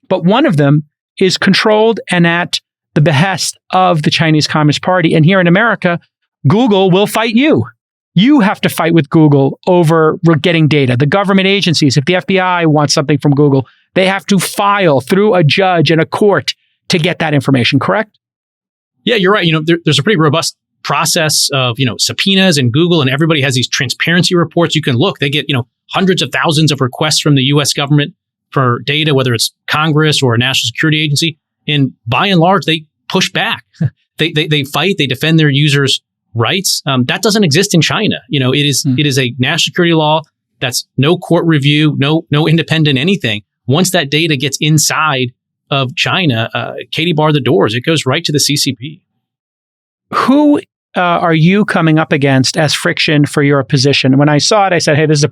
But one of them is controlled and at the behest of the Chinese Communist Party. And here in America, Google will fight you. You have to fight with Google over getting data. The government agencies, if the FBI wants something from Google, they have to file through a judge and a court to get that information, correct? Yeah, you're right. There's a pretty robust process of, subpoenas, and Google and everybody has these transparency reports. You can look, they get, hundreds of thousands of requests from the US government for data, whether it's Congress or a national security agency. And by and large, they push back. They fight, they defend their users' rights. That doesn't exist in China. It is a national security law that's no court review, no independent anything. Once that data gets inside of China, Katie barred the doors. It goes right to the CCP. Who are you coming up against as friction for your position? When I saw it, I said, hey, this is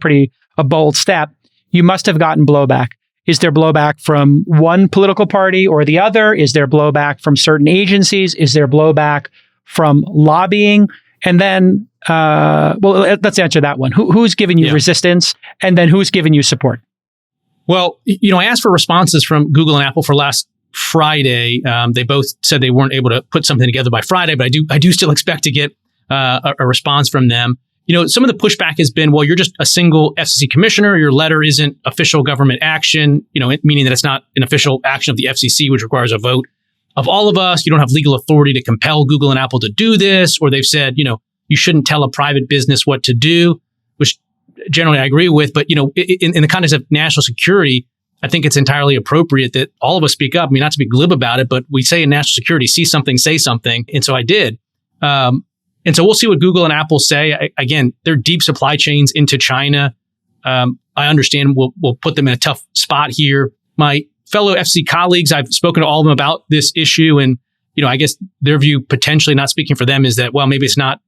a bold step. You must have gotten blowback. Is there blowback from one political party or the other? Is there blowback from certain agencies? Is there blowback from lobbying? And then, let's answer that one. Who's giving you resistance? And then who's giving you support? Well, I asked for responses from Google and Apple for last Friday. They both said they weren't able to put something together by Friday, but I do still expect to get a response from them. Some of the pushback has been, well, you're just a single FCC commissioner. Your letter isn't official government action, meaning that it's not an official action of the FCC, which requires a vote of all of us. You don't have legal authority to compel Google and Apple to do this. Or they've said, you shouldn't tell a private business what to do, which generally I agree with. But, in the context of national security, I think it's entirely appropriate that all of us speak up. I mean, not to be glib about it, but we say in national security, see something, say something. And so I did. And so we'll see what Google and Apple say. Again, they're deep supply chains into China. I understand we'll put them in a tough spot here. My fellow FCC colleagues, I've spoken to all of them about this issue. And, I guess their view, potentially not speaking for them, is that, well, maybe it's not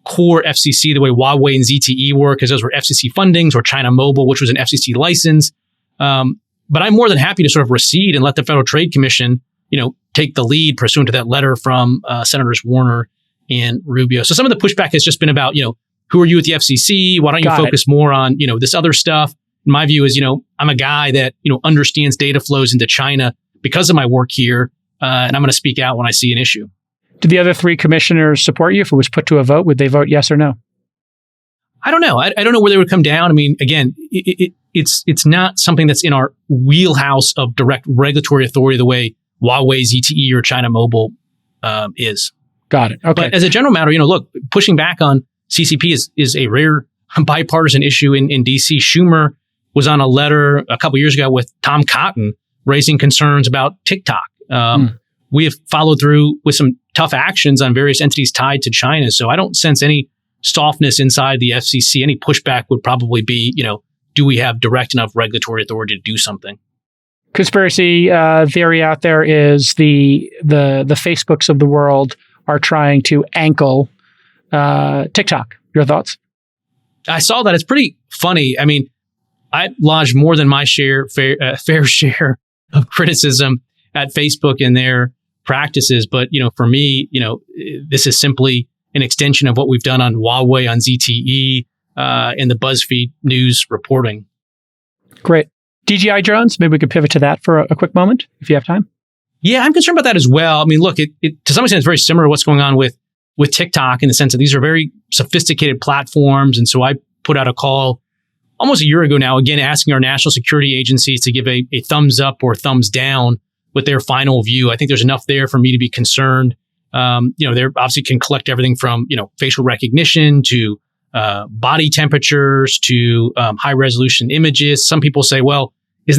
core FCC the way Huawei and ZTE were, because those were FCC fundings, or China Mobile, which was an FCC license. But I'm more than happy to sort of recede and let the Federal Trade Commission, take the lead pursuant to that letter from Senators Warner and Rubio. So some of the pushback has just been about, who are you at the FCC? Why don't you focus more on, this other stuff? My view is, I'm a guy that, understands data flows into China because of my work here. And I'm going to speak out when I see an issue. Did the other three commissioners support you? If it was put to a vote, would they vote yes or no? I don't know. I don't know where they would come down. I mean, again, it's not something that's in our wheelhouse of direct regulatory authority the way Huawei, ZTE, or China Mobile is. Got it. Okay. But as a general matter, look, pushing back on CCP is a rare bipartisan issue in D.C. Schumer was on a letter a couple years ago with Tom Cotton raising concerns about TikTok. We have followed through with some tough actions on various entities tied to China. So I don't sense any softness inside the FCC. Any pushback would probably be, do we have direct enough regulatory authority to do something? Conspiracy theory out there is the Facebooks of the world are trying to ankle TikTok. Your thoughts? I saw that. It's pretty funny. I mean, I lodged more than my fair share of criticism at Facebook and their practices. But, for me, this is simply an extension of what we've done on Huawei, on ZTE, and the BuzzFeed news reporting. Great. DJI drones, maybe we could pivot to that for a quick moment, if you have time. Yeah, I'm concerned about that as well. I mean, look, it to some extent, it's very similar to what's going on with TikTok in the sense that these are very sophisticated platforms. And so I put out a call almost a year ago now, again, asking our national security agencies to give a thumbs up or thumbs down with their final view. I think there's enough there for me to be concerned. They obviously can collect everything from, facial recognition to body temperatures to high resolution images. Some people say, well, this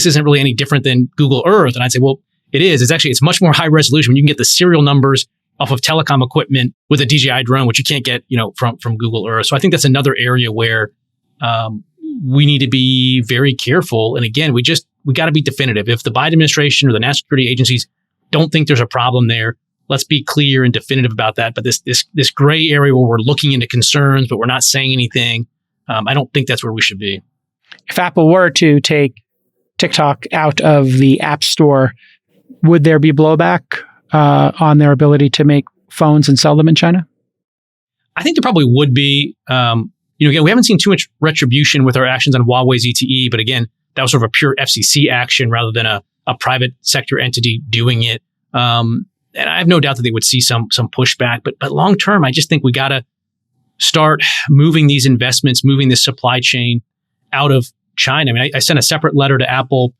isn't really any different than Google Earth. And I'd say, well, it is. It's much more high resolution when you can get the serial numbers off of telecom equipment with a DJI drone, which you can't get, from Google Earth. So I think that's another area where we need to be very careful. And again, we got to be definitive. If the Biden administration or the national security agencies don't think there's a problem there, let's be clear and definitive about that. But this gray area where we're looking into concerns, but we're not saying anything, I don't think that's where we should be. If Apple were to take TikTok out of the App Store, would there be blowback on their ability to make phones and sell them in China? I think there probably would be. Again, we haven't seen too much retribution with our actions on Huawei's ZTE, but again, that was sort of a pure FCC action rather than a private sector entity doing it. And I have no doubt that they would see some pushback, but long term, I just think we got to start moving these investments, moving this supply chain out of China. I mean, I sent a separate letter to Apple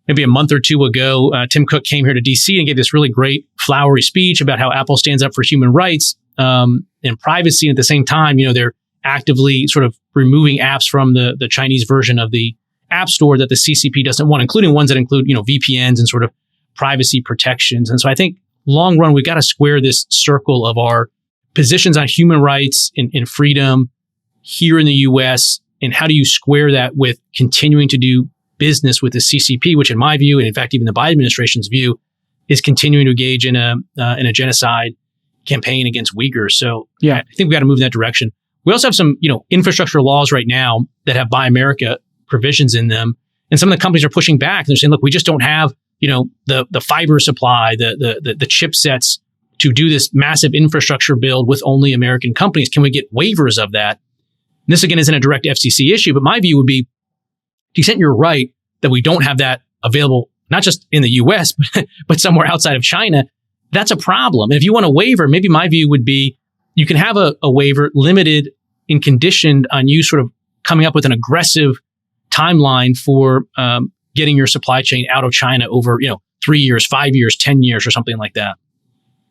maybe a month or two ago. Tim Cook came here to DC and gave this really great flowery speech about how Apple stands up for human rights and privacy. And at the same time, they're actively sort of removing apps from the Chinese version of the App Store that the CCP doesn't want, including ones that include, VPNs and sort of privacy protections. And so I think long run, we've got to square this circle of our positions on human rights and freedom here in the U.S. And how do you square that with continuing to do business with the CCP, which in my view, and in fact, even the Biden administration's view, is continuing to engage in a genocide campaign against Uyghurs. So yeah, I think we've got to move in that direction. We also have some, infrastructure laws right now that have Buy America provisions in them. And some of the companies are pushing back. They're saying, look, we just don't have, the fiber supply, the chipsets to do this massive infrastructure build with only American companies. Can we get waivers of that? And this, again, isn't a direct FCC issue, but my view would be, to the extent you're right that we don't have that available, not just in the US, but somewhere outside of China, that's a problem. And if you want a waiver, maybe my view would be you can have a waiver limited and conditioned on you sort of coming up with an aggressive timeline for getting your supply chain out of China over 3 years, 5 years, 10 years, or something like that.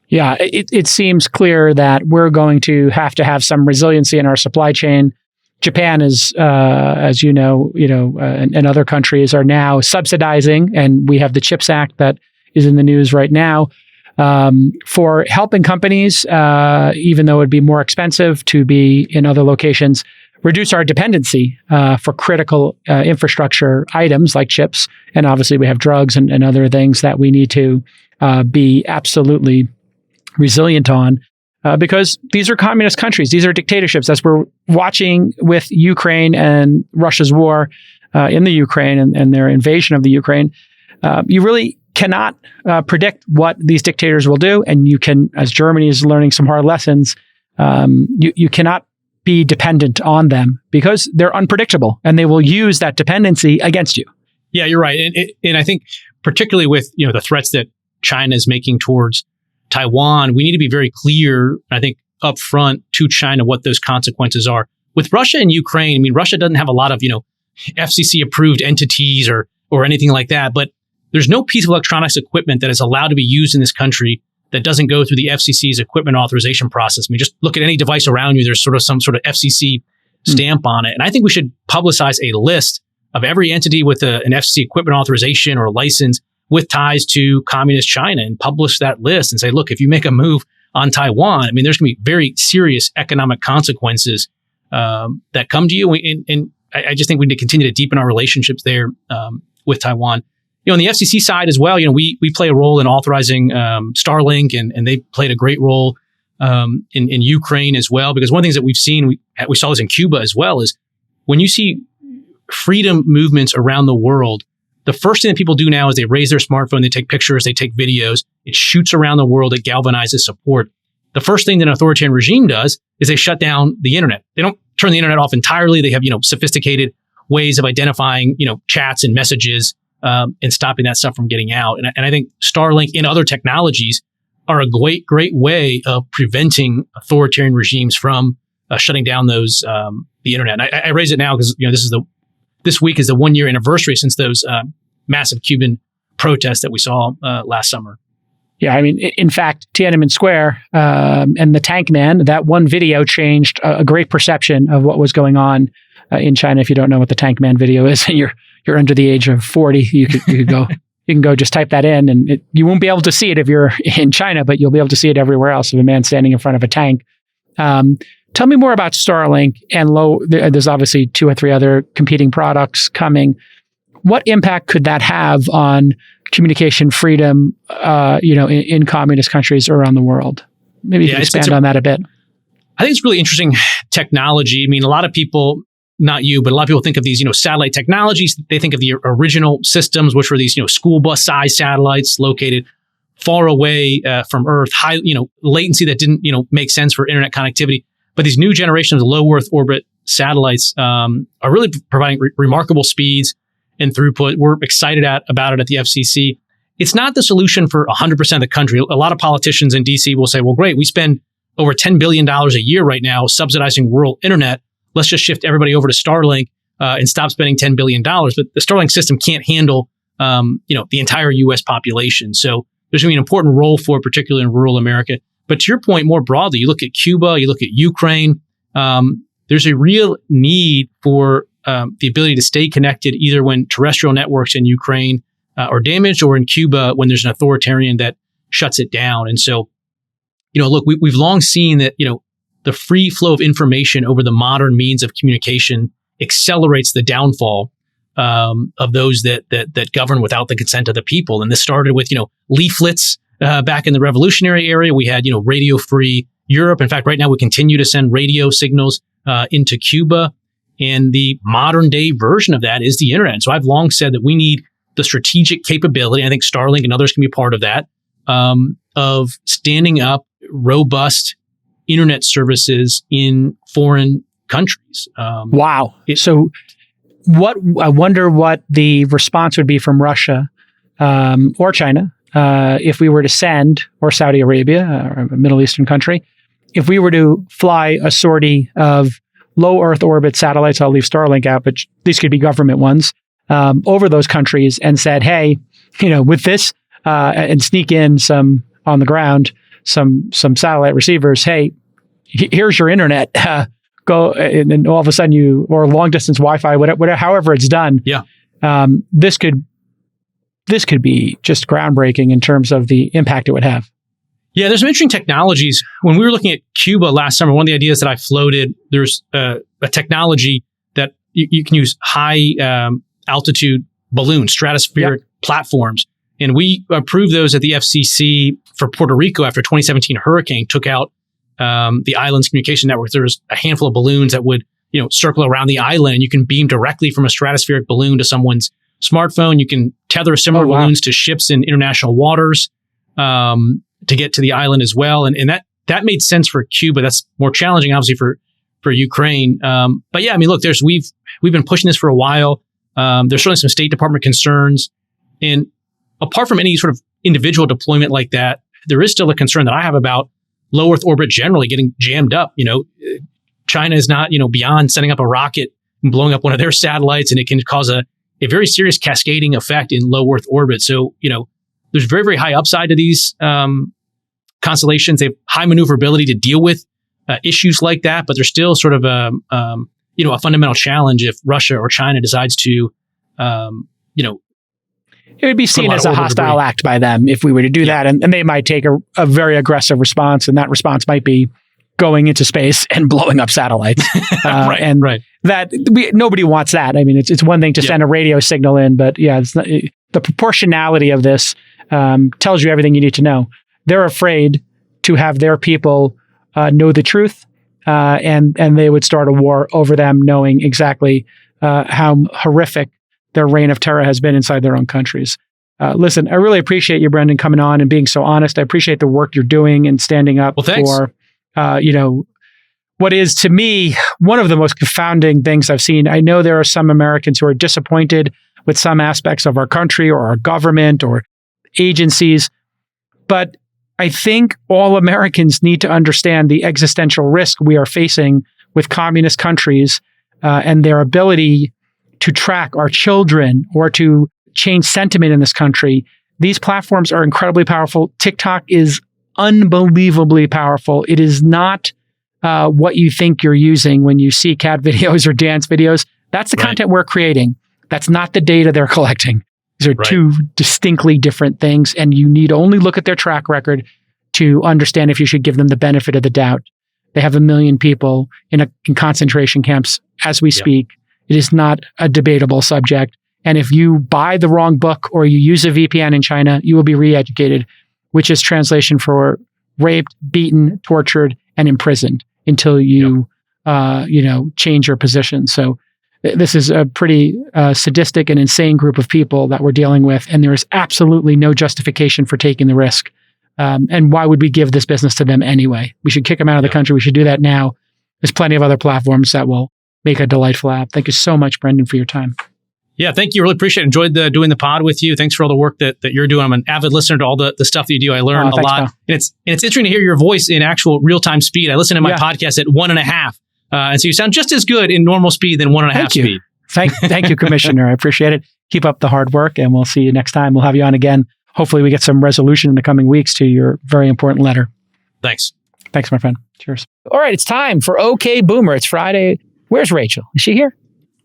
Yeah, it seems clear that we're going to have some resiliency in our supply chain. Japan is, as you know, and other countries are now subsidizing, and we have the CHIPS Act that is in the news right now for helping companies, even though it'd be more expensive to be in other locations, reduce our dependency for critical infrastructure items like chips. And obviously we have drugs and other things that we need to be absolutely resilient on because these are communist countries. These are dictatorships. As we're watching with Ukraine and Russia's war in the Ukraine and their invasion of the Ukraine, you really cannot predict what these dictators will do. And you can, as Germany is learning some hard lessons, you cannot be dependent on them because they're unpredictable and they will use that dependency against you. Yeah, you're right. And I think particularly with, the threats that China is making towards Taiwan, we need to be very clear, I think, upfront to China what those consequences are. With Russia and Ukraine, I mean, Russia doesn't have a lot of, FCC approved entities or anything like that, but there's no piece of electronics equipment that is allowed to be used in this country that doesn't go through the FCC's equipment authorization process. I mean, just look at any device around you. There's sort of some sort of FCC stamp on it. And I think we should publicize a list of every entity with an FCC equipment authorization or license with ties to communist China and publish that list and say, look, if you make a move on Taiwan, I mean, there's going to be very serious economic consequences that come to you. And I just think we need to continue to deepen our relationships there with Taiwan. On the FCC side as well, we play a role in authorizing Starlink, and they played a great role in Ukraine as well. Because one of the things that we've seen, we saw this in Cuba as well, is when you see freedom movements around the world, the first thing that people do now is they raise their smartphone, they take pictures, they take videos, it shoots around the world, it galvanizes support. The first thing that an authoritarian regime does is they shut down the internet. They don't turn the internet off entirely. They have, sophisticated ways of identifying, chats and messages and stopping that stuff from getting out. And I think Starlink and other technologies are a great way of preventing authoritarian regimes from shutting down those the internet. And I raise it now because this week is the 1 year anniversary since those massive Cuban protests that we saw last summer. Yeah, I mean, in fact, Tiananmen Square and the Tank Man, that one video changed a great perception of what was going on in China. If you don't know what the Tank Man video is, and you're under the age of 40, you could go. You can go just type that in, and you won't be able to see it if you're in China, but you'll be able to see it everywhere else of a man standing in front of a tank. Tell me more about Starlink and there's obviously 2 or 3 other competing products coming. What impact could that have on communication freedom, in communist countries around the world? Maybe you can expand on that a bit. I think it's really interesting technology. I mean, a lot of people, not you, but a lot of people think of these, satellite technologies. They think of the original systems, which were these, school bus size satellites located far away from Earth, high, latency that didn't, make sense for internet connectivity. But these new generations of low Earth orbit satellites are really providing remarkable speeds and throughput. We're excited about it at the FCC. It's not the solution for 100% of the country. A lot of politicians in DC will say, well, great, we spend over $10 billion a year right now subsidizing rural internet. Let's just shift everybody over to Starlink and stop spending $10 billion. But the Starlink system can't handle, the entire U.S. population. So there's going to be an important role for it, particularly in rural America. But to your point, more broadly, you look at Cuba, you look at Ukraine, there's a real need for the ability to stay connected either when terrestrial networks in Ukraine are damaged, or in Cuba when there's an authoritarian that shuts it down. And so, look, we've long seen that, the free flow of information over the modern means of communication accelerates the downfall of those that govern without the consent of the people. And this started with, leaflets back in the revolutionary era. We had, radio-free Europe. In fact, right now we continue to send radio signals into Cuba. And the modern day version of that is the internet. And so I've long said that we need the strategic capability, I think Starlink and others can be part of that, of standing up robust internet services in foreign countries. Wow. So I wonder what the response would be from Russia or China if we were to send, or Saudi Arabia, or a Middle Eastern country, if we were to fly a sortie of low Earth orbit satellites, I'll leave Starlink out, but these could be government ones, over those countries and said, hey, with this, and sneak in some on the ground, some satellite receivers, hey, here's your internet, go, and then all of a sudden or long distance Wi-Fi, whatever, however it's done. Yeah. This could be just groundbreaking in terms of the impact it would have. Yeah, there's some interesting technologies. When we were looking at Cuba last summer, one of the ideas that I floated, there's a technology that you can use high altitude balloons, stratospheric platforms. And we approved those at the FCC for Puerto Rico after 2017 hurricane took out the island's communication network. There was a handful of balloons that would, circle around the island, and you can beam directly from a stratospheric balloon to someone's smartphone. You can tether similar balloons to ships in international waters to get to the island as well. And that made sense for Cuba. That's more challenging, obviously, for Ukraine. But yeah, I mean, look, we've been pushing this for a while. There's certainly some State Department concerns. And apart from any sort of individual deployment like that, there is still a concern that I have about low Earth orbit generally getting jammed up. China is not, beyond sending up a rocket and blowing up one of their satellites, and it can cause a very serious cascading effect in low Earth orbit. So, there's very, very high upside to these constellations. They have high maneuverability to deal with issues like that, but there's still sort of a fundamental challenge if Russia or China decides to, it would be seen as a hostile act by them if we were to do that. And they might take a very aggressive response. And that response might be going into space and blowing up satellites. Right. That nobody wants that. I mean, it's one thing to send a radio signal in, but it's not, the proportionality of this tells you everything you need to know. They're afraid to have their people know the truth, and they would start a war over them, knowing exactly how horrific their reign of terror has been inside their own countries. Listen, I really appreciate you, Brendan, coming on and being so honest. I appreciate the work you're doing and standing up for, what is, to me, one of the most confounding things I've seen. I know there are some Americans who are disappointed with some aspects of our country or our government or agencies. But I think all Americans need to understand the existential risk we are facing with communist countries and their ability to track our children or to change sentiment in this country. These platforms are incredibly powerful. TikTok is unbelievably powerful. It is not what you think you're using when you see cat videos or dance videos. That's the content we're creating. That's not the data they're collecting. These are two distinctly different things, and you need only look at their track record to understand if you should give them the benefit of the doubt. They have 1 million people in concentration camps as we speak. It is not a debatable subject. And if you buy the wrong book or you use a VPN in China, you will be re-educated, which is translation for raped, beaten, tortured, and imprisoned until you, change your position. So this is a pretty sadistic and insane group of people that we're dealing with, and there is absolutely no justification for taking the risk. And why would we give this business to them anyway? We should kick them out of the country. We should do that now. There's plenty of other platforms that will make a delightful app. Thank you so much, Brendan, for your time. Yeah, thank you. Really appreciate it. Enjoyed doing the pod with you. Thanks for all the work that you're doing. I'm an avid listener to all the stuff that you do. I learn a lot. And it's interesting to hear your voice in actual real-time speed. I listen to my podcast at 1.5. And so you sound just as good in normal speed than 1.5 speed. Thank you, Commissioner. I appreciate it. Keep up the hard work, and we'll see you next time. We'll have you on again. Hopefully we get some resolution in the coming weeks to your very important letter. Thanks. Thanks, my friend. Cheers. All right, it's time for OK Boomer. It's Friday. Where's Rachel? Is she here?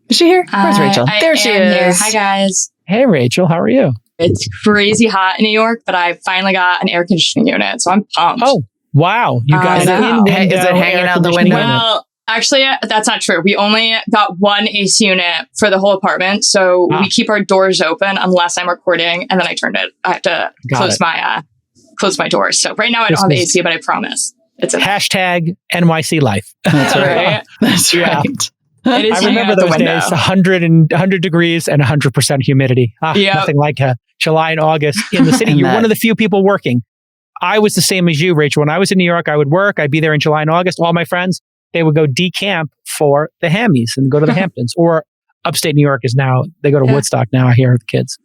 Is she here? Where's Rachel? There she is. Here. Hi, guys. Hey, Rachel. How are you? It's crazy hot in New York, but I finally got an air conditioning unit, so I'm pumped. Oh, wow. You got is it hanging out the window? Well, actually, that's not true. We only got one AC unit for the whole apartment, so we keep our doors open unless I'm recording, and then I have to close my doors. So right now I don't have AC, but I promise it's a hashtag NYC life. That's right. That's right. It is. I remember those days, 100 degrees and 100% humidity. Nothing like July and August in the city. You're one of the few people working. I was the same as you, Rachel. When I was in New York, I would work. I'd be there in July and August. All my friends, they would go decamp for the Hammies and go to the Hamptons. Or upstate New York is now, they go to Woodstock now, I hear the kids.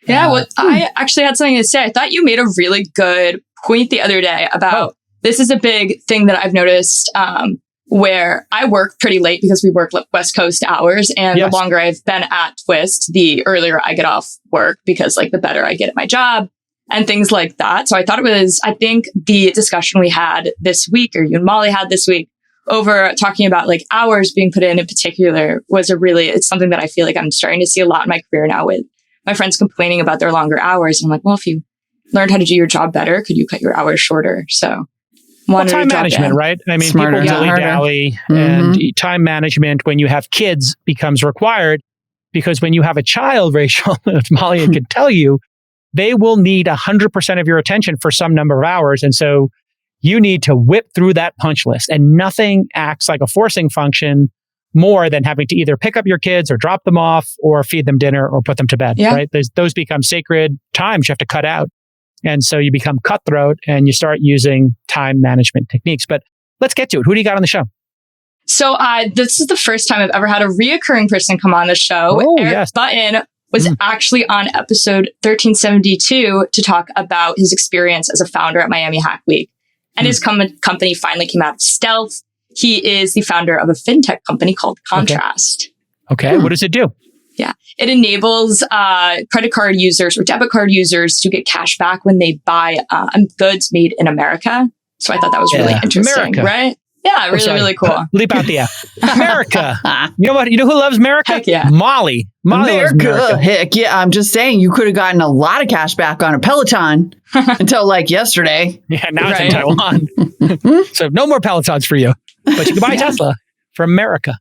Yeah, well, I actually had something to say. I thought you made a really good point the other day about this is a big thing that I've noticed where I work pretty late because we work West Coast hours. And the longer I've been at Twist, the earlier I get off work because the better I get at my job and things like that. So I think the discussion we had this week, or you and Molly had this week, over talking about hours being put in particular was it's something that I feel like I'm starting to see a lot in my career now with my friends complaining about their longer hours. I'm like, well, if you learned how to do your job better, could you cut your hours shorter? So time management, right? I mean, smarter, people dilly-dally, and time management when you have kids becomes required because when you have a child, Rachel, as Molly can tell you, they will need 100% of your attention for some number of hours. And so you need to whip through that punch list, and nothing acts like a forcing function more than having to either pick up your kids or drop them off or feed them dinner or put them to bed, right? Those become sacred times you have to cut out. And so you become cutthroat and you start using time management techniques. But let's get to it. Who do you got on the show? So this is the first time I've ever had a reoccurring person come on the show. Eric Button was actually on episode 1372 to talk about his experience as a founder at Miami Hack Week. And his company finally came out of stealth. He is the founder of a fintech company called Contrast. Okay. What does it do? Yeah. It enables credit card users or debit card users to get cash back when they buy goods made in America. So I thought that was really interesting, right? Yeah, really cool. Leap out the F. America. You know what? You know who loves America? Heck yeah. Molly. Molly loves America. Heck yeah. I'm just saying you could have gotten a lot of cash back on a Peloton until yesterday. Yeah, now it's in Taiwan. So no more Pelotons for you. But you can buy Tesla for America.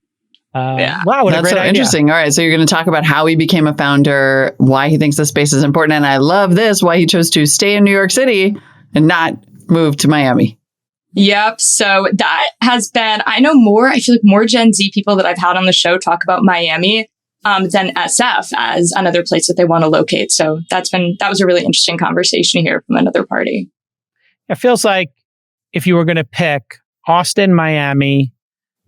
Wow, what that's a great so idea. Interesting. All right, so you're going to talk about how he became a founder, why he thinks the space is important, and I love this, why he chose to stay in New York City and not move to Miami. Yep. So that has been, I feel like more Gen Z people that I've had on the show talk about Miami than SF as another place that they want to locate. So that was a really interesting conversation here from another party. It feels like if you were going to pick Austin, Miami,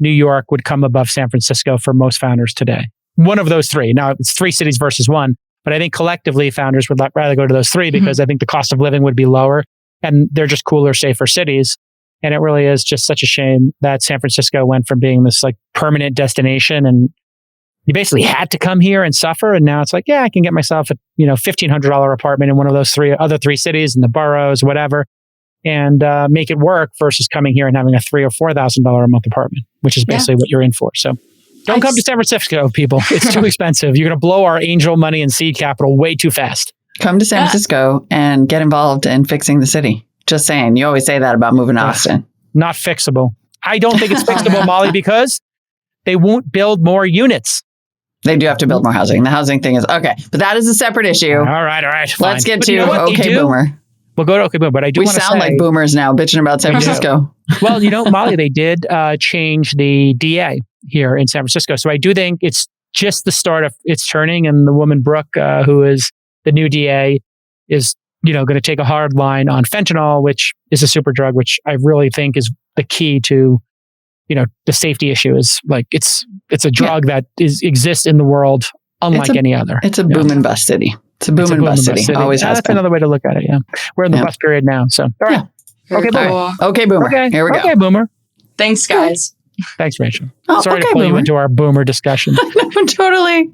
New York would come above San Francisco for most founders today. one of those three. Now it's 3 cities versus one, but I think collectively founders would rather go to those 3 because I think the cost of living would be lower and they're just cooler, safer cities. And it really is just such a shame that San Francisco went from being this like permanent destination and you basically had to come here and suffer. And now it's like, yeah, I can get myself a $1,500 apartment in one of those other three cities in the boroughs, whatever, and make it work versus coming here and having a $3,000 or $4,000 a month apartment, which is basically what you're in for. So don't come to San Francisco, people. It's too expensive. You're going to blow our angel money and seed capital way too fast. Come to San Francisco and get involved in fixing the city. Just saying. You always say that about moving to Austin. Not fixable. I don't think it's fixable, Molly, because they won't build more units. They do have to build more housing. The housing thing is okay, but that is a separate issue. All right. Fine. Let's get to OK Boomer. We'll go to OK Boomer, but I do want to say... We sound like boomers now, bitching about San Francisco. Well, Molly, they did change the DA here in San Francisco. So I do think it's just the start of its turning. And the woman, Brooke, who is the new DA, is going to take a hard line on fentanyl, which is a super drug, which I really think is the key to, the safety issue is like, it's a drug that exists in the world unlike any other. It's a boom and bust city. It's a boom and bust city. Always has That's been. another way to look at it. Yeah. We're in the bust period now. So, all right. Okay, Boomer. Okay, Boomer. Okay. Here we go. Okay, Boomer. Thanks, guys. Thanks, Rachel. Sorry to pull you into our Boomer discussion. No, totally.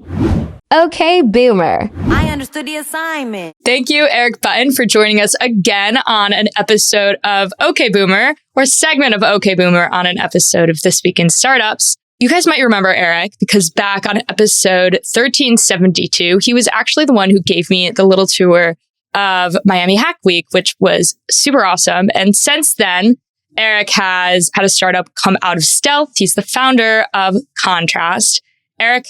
Okay, Boomer. I understood the assignment. Thank you, Eric Button, for joining us again on an episode of OK Boomer, or segment of OK Boomer on an episode of This Week in Startups. You guys might remember Eric because back on episode 1372, he was actually the one who gave me the little tour of Miami Hack Week, which was super awesome. And since then, Eric has had a startup come out of stealth. He's the founder of Contrast. Eric,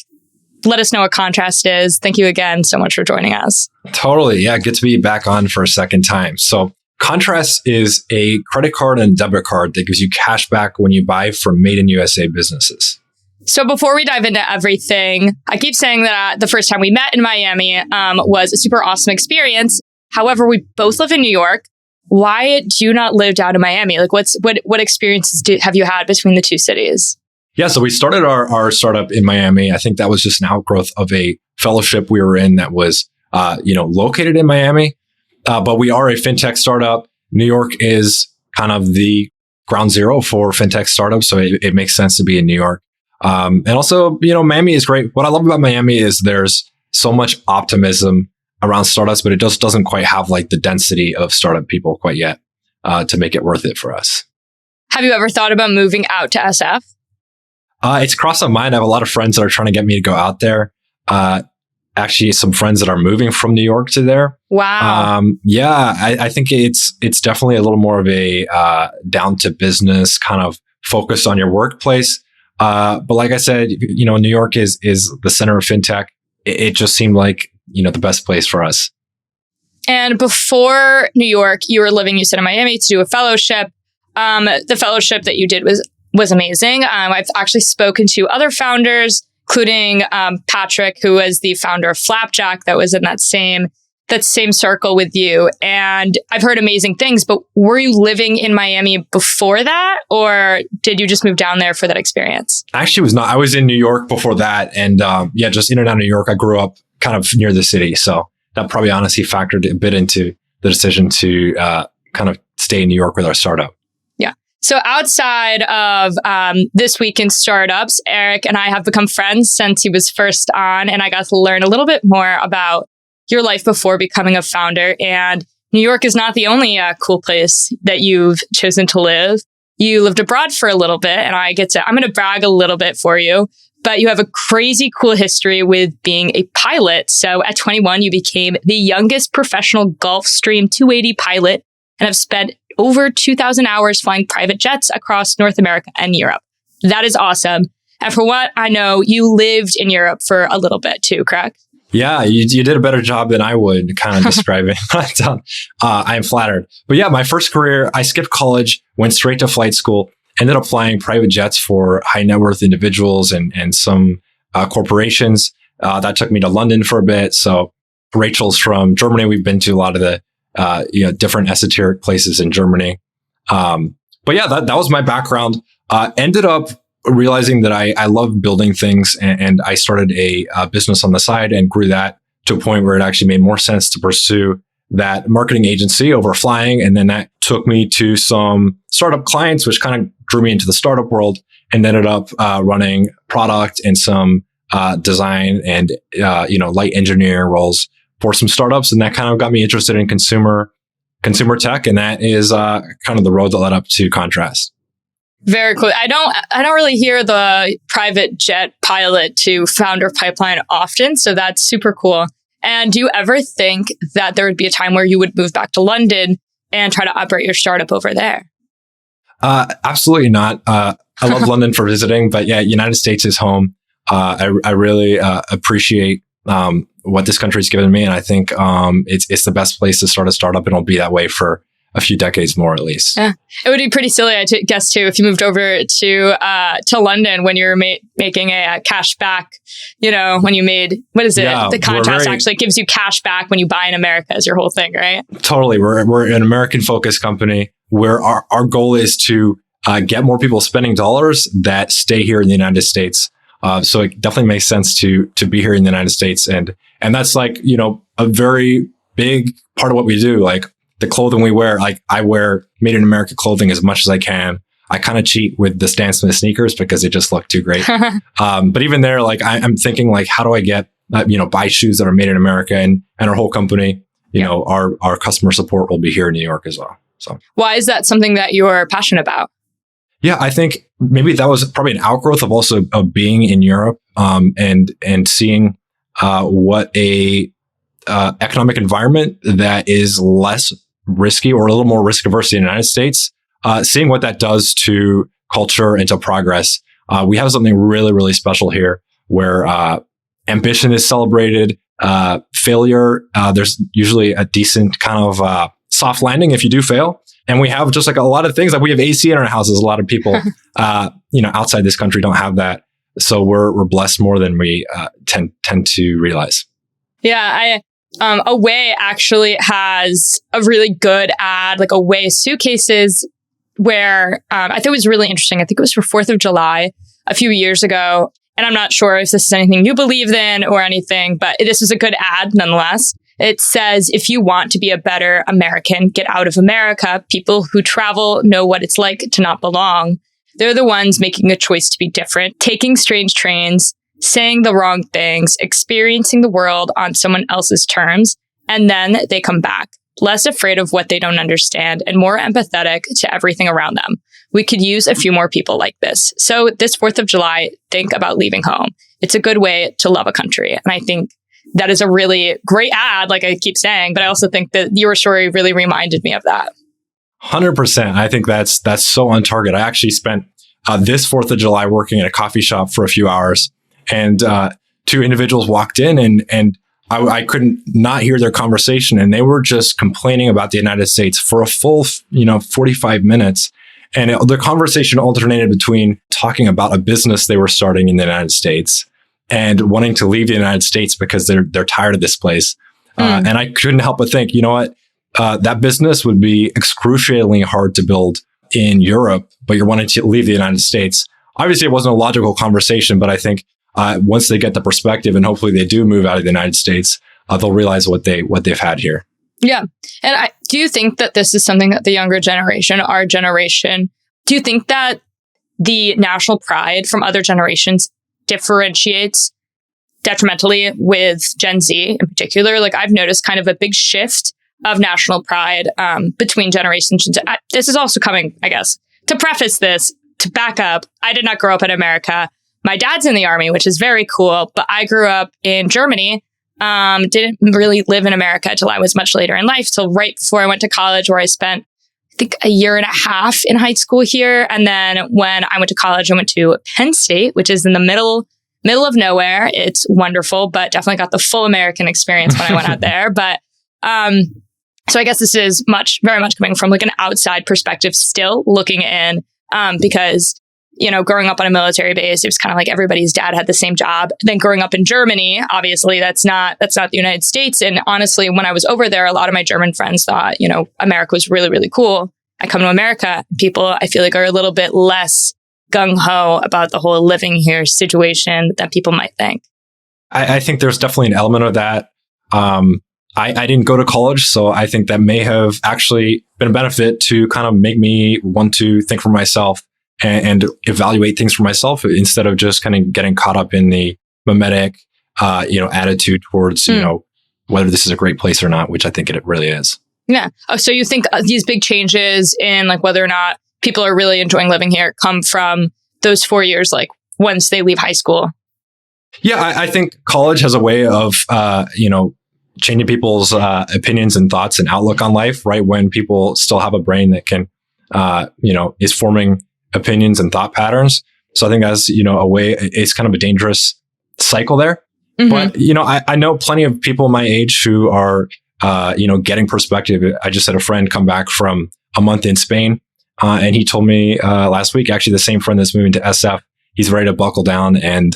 let us know what Contrast is. Thank you again so much for joining us. Totally. Yeah, good to be back on for a second time. So Contrast is a credit card and debit card that gives you cash back when you buy from Made in USA businesses. So before we dive into everything, I keep saying that the first time we met in Miami was a super awesome experience. However, we both live in New York. Why do you not live down in Miami? Like, what experiences have you had between the two cities? Yeah, so we started our startup in Miami. I think that was just an outgrowth of a fellowship we were in that was, located in Miami. But we are a fintech startup. New York is kind of the ground zero for fintech startups, so it makes sense to be in New York. And also, Miami is great. What I love about Miami is there's so much optimism around startups, but it just doesn't quite have like the density of startup people quite yet to make it worth it for us. Have you ever thought about moving out to SF? It's crossed my mind. I have a lot of friends that are trying to get me to go out there. Actually, some friends that are moving from New York to there. Wow. I think it's definitely a little more of a down to business kind of focus on your workplace. But like I said, New York is the center of fintech. It just seemed like, the best place for us. And before New York, you were living, you said, in Miami to do a fellowship. The fellowship that you did was amazing. I've actually spoken to other founders, including Patrick, who was the founder of Flapjack, that was in that same circle with you. And I've heard amazing things, but were you living in Miami before that? Or did you just move down there for that experience? I actually was not. I was in New York before that. And just in and out of New York. I grew up kind of near the city. So that probably honestly factored a bit into the decision to kind of stay in New York with our startup. Yeah. So outside of This Week in Startups, Eric and I have become friends since he was first on, and I got to learn a little bit more about your life before becoming a founder. And New York is not the only cool place that you've chosen to live. You lived abroad for a little bit, and I'm going to brag a little bit for you, but you have a crazy cool history with being a pilot. So at 21, you became the youngest professional Gulfstream 280 pilot and have spent over 2,000 hours flying private jets across North America and Europe. That is awesome. And for what I know, you lived in Europe for a little bit too, correct? Yeah, you did a better job than I would kind of describing. I am flattered. But yeah, my first career, I skipped college, went straight to flight school, ended up flying private jets for high net worth individuals and some corporations. That took me to London for a bit. So Rachel's from Germany. We've been to a lot of the different esoteric places in Germany. But yeah, that was my background. Ended up realizing that I love building things, and I started a business on the side and grew that to a point where it actually made more sense to pursue that marketing agency over flying. And then that took me to some startup clients, which kind of drew me into the startup world, and ended up running product and some design and light engineering roles for some startups. And that kind of got me interested in consumer tech. And that is kind of the road that led up to Contrast. Very cool. I don't really hear the private jet pilot to founder pipeline often, so that's super cool. And do you ever think that there would be a time where you would move back to London and try to operate your startup over there? Absolutely not. I love London for visiting, but yeah, United States is home. I really appreciate what this country's given me, and I think it's the best place to start a startup, and it'll be that way for a few decades more, at least. Yeah, it would be pretty silly, I guess, too, if you moved over to London when you're making a cash back. When you made the Contrast actually gives you cash back when you buy in America, is your whole thing, right? Totally, we're an American focused company where our goal is to get more people spending dollars that stay here in the United States. So it definitely makes sense to be here in the United States, and that's like a very big part of what we do. Like, the clothing we wear, like I wear made in America clothing as much as I can. I kind of cheat with the Stan Smith sneakers because they just look too great. But even there, like I'm thinking, like, how do I get, buy shoes that are made in America, and our whole company, our customer support will be here in New York as well. So why is that something that you're passionate about? Yeah, I think maybe that was probably an outgrowth of being in Europe, and seeing what a economic environment that is less risky or a little more risk averse in the United States, seeing what that does to culture and to progress. We have something really, really special here where ambition is celebrated, failure, there's usually a decent kind of soft landing if you do fail. And we have just like a lot of things, like we have AC in our houses. A lot of people, outside this country don't have that. So we're blessed more than we tend to realize. Yeah, Away actually has a really good ad, like Away suitcases, where I thought it was really interesting. I think it was for 4th of July a few years ago. And I'm not sure if this is anything you believe in or anything, but this was a good ad nonetheless. It says, if you want to be a better American, get out of America. People who travel know what it's like to not belong. They're the ones making a choice to be different, taking strange trains, saying the wrong things, experiencing the world on someone else's terms, and then they come back, less afraid of what they don't understand and more empathetic to everything around them. We could use a few more people like this. So this 4th of July, think about leaving home. It's a good way to love a country. And I think that is a really great ad, like I keep saying, but I also think that your story really reminded me of that. 100%. I think that's so on target. I actually spent this 4th of July working at a coffee shop for a few hours. And two individuals walked in, and I couldn't not hear their conversation. And they were just complaining about the United States for a full, 45 minutes. And the conversation alternated between talking about a business they were starting in the United States and wanting to leave the United States because they're tired of this place. And I couldn't help but think, that business would be excruciatingly hard to build in Europe, but you're wanting to leave the United States. Obviously, it wasn't a logical conversation, but I think once they get the perspective, and hopefully they do move out of the United States, they'll realize what they've had here. Yeah. And do you think that this is something that the younger generation, our generation, do you think that the national pride from other generations differentiates detrimentally with Gen Z in particular? Like, I've noticed kind of a big shift of national pride between generations. This is also coming, I guess, to preface this, to back up. I did not grow up in America. My dad's in the Army, which is very cool, but I grew up in Germany. Didn't really live in America until I was much later in life, till right before I went to college, where I spent, I think, a year and a half in high school here. And then when I went to college, I went to Penn State, which is in the middle of nowhere. It's wonderful, but definitely got the full American experience when I went out there. But so I guess this is very much coming from like an outside perspective, still looking in, because growing up on a military base, it was kind of like everybody's dad had the same job. Then growing up in Germany, obviously that's not the United States. And honestly, when I was over there, a lot of my German friends thought, America was really, really cool. I come to America, people I feel like are a little bit less gung-ho about the whole living here situation that people might think? I think there's definitely an element of that. I didn't go to college, so I think that may have actually been a benefit to kind of make me want to think for myself and evaluate things for myself instead of just kind of getting caught up in the mimetic, attitude towards, whether this is a great place or not, which I think it really is. Yeah. Oh, so you think these big changes in like whether or not people are really enjoying living here come from those 4 years, like once they leave high school? Yeah, I think college has a way of, changing people's opinions and thoughts and outlook on life, right? When people still have a brain that can, is forming opinions and thought patterns. So I think as, a way, it's kind of a dangerous cycle there. Mm-hmm. But, I know plenty of people my age who are, getting perspective. I just had a friend come back from a month in Spain. And he told me last week, actually the same friend that's moving to SF, he's ready to buckle down and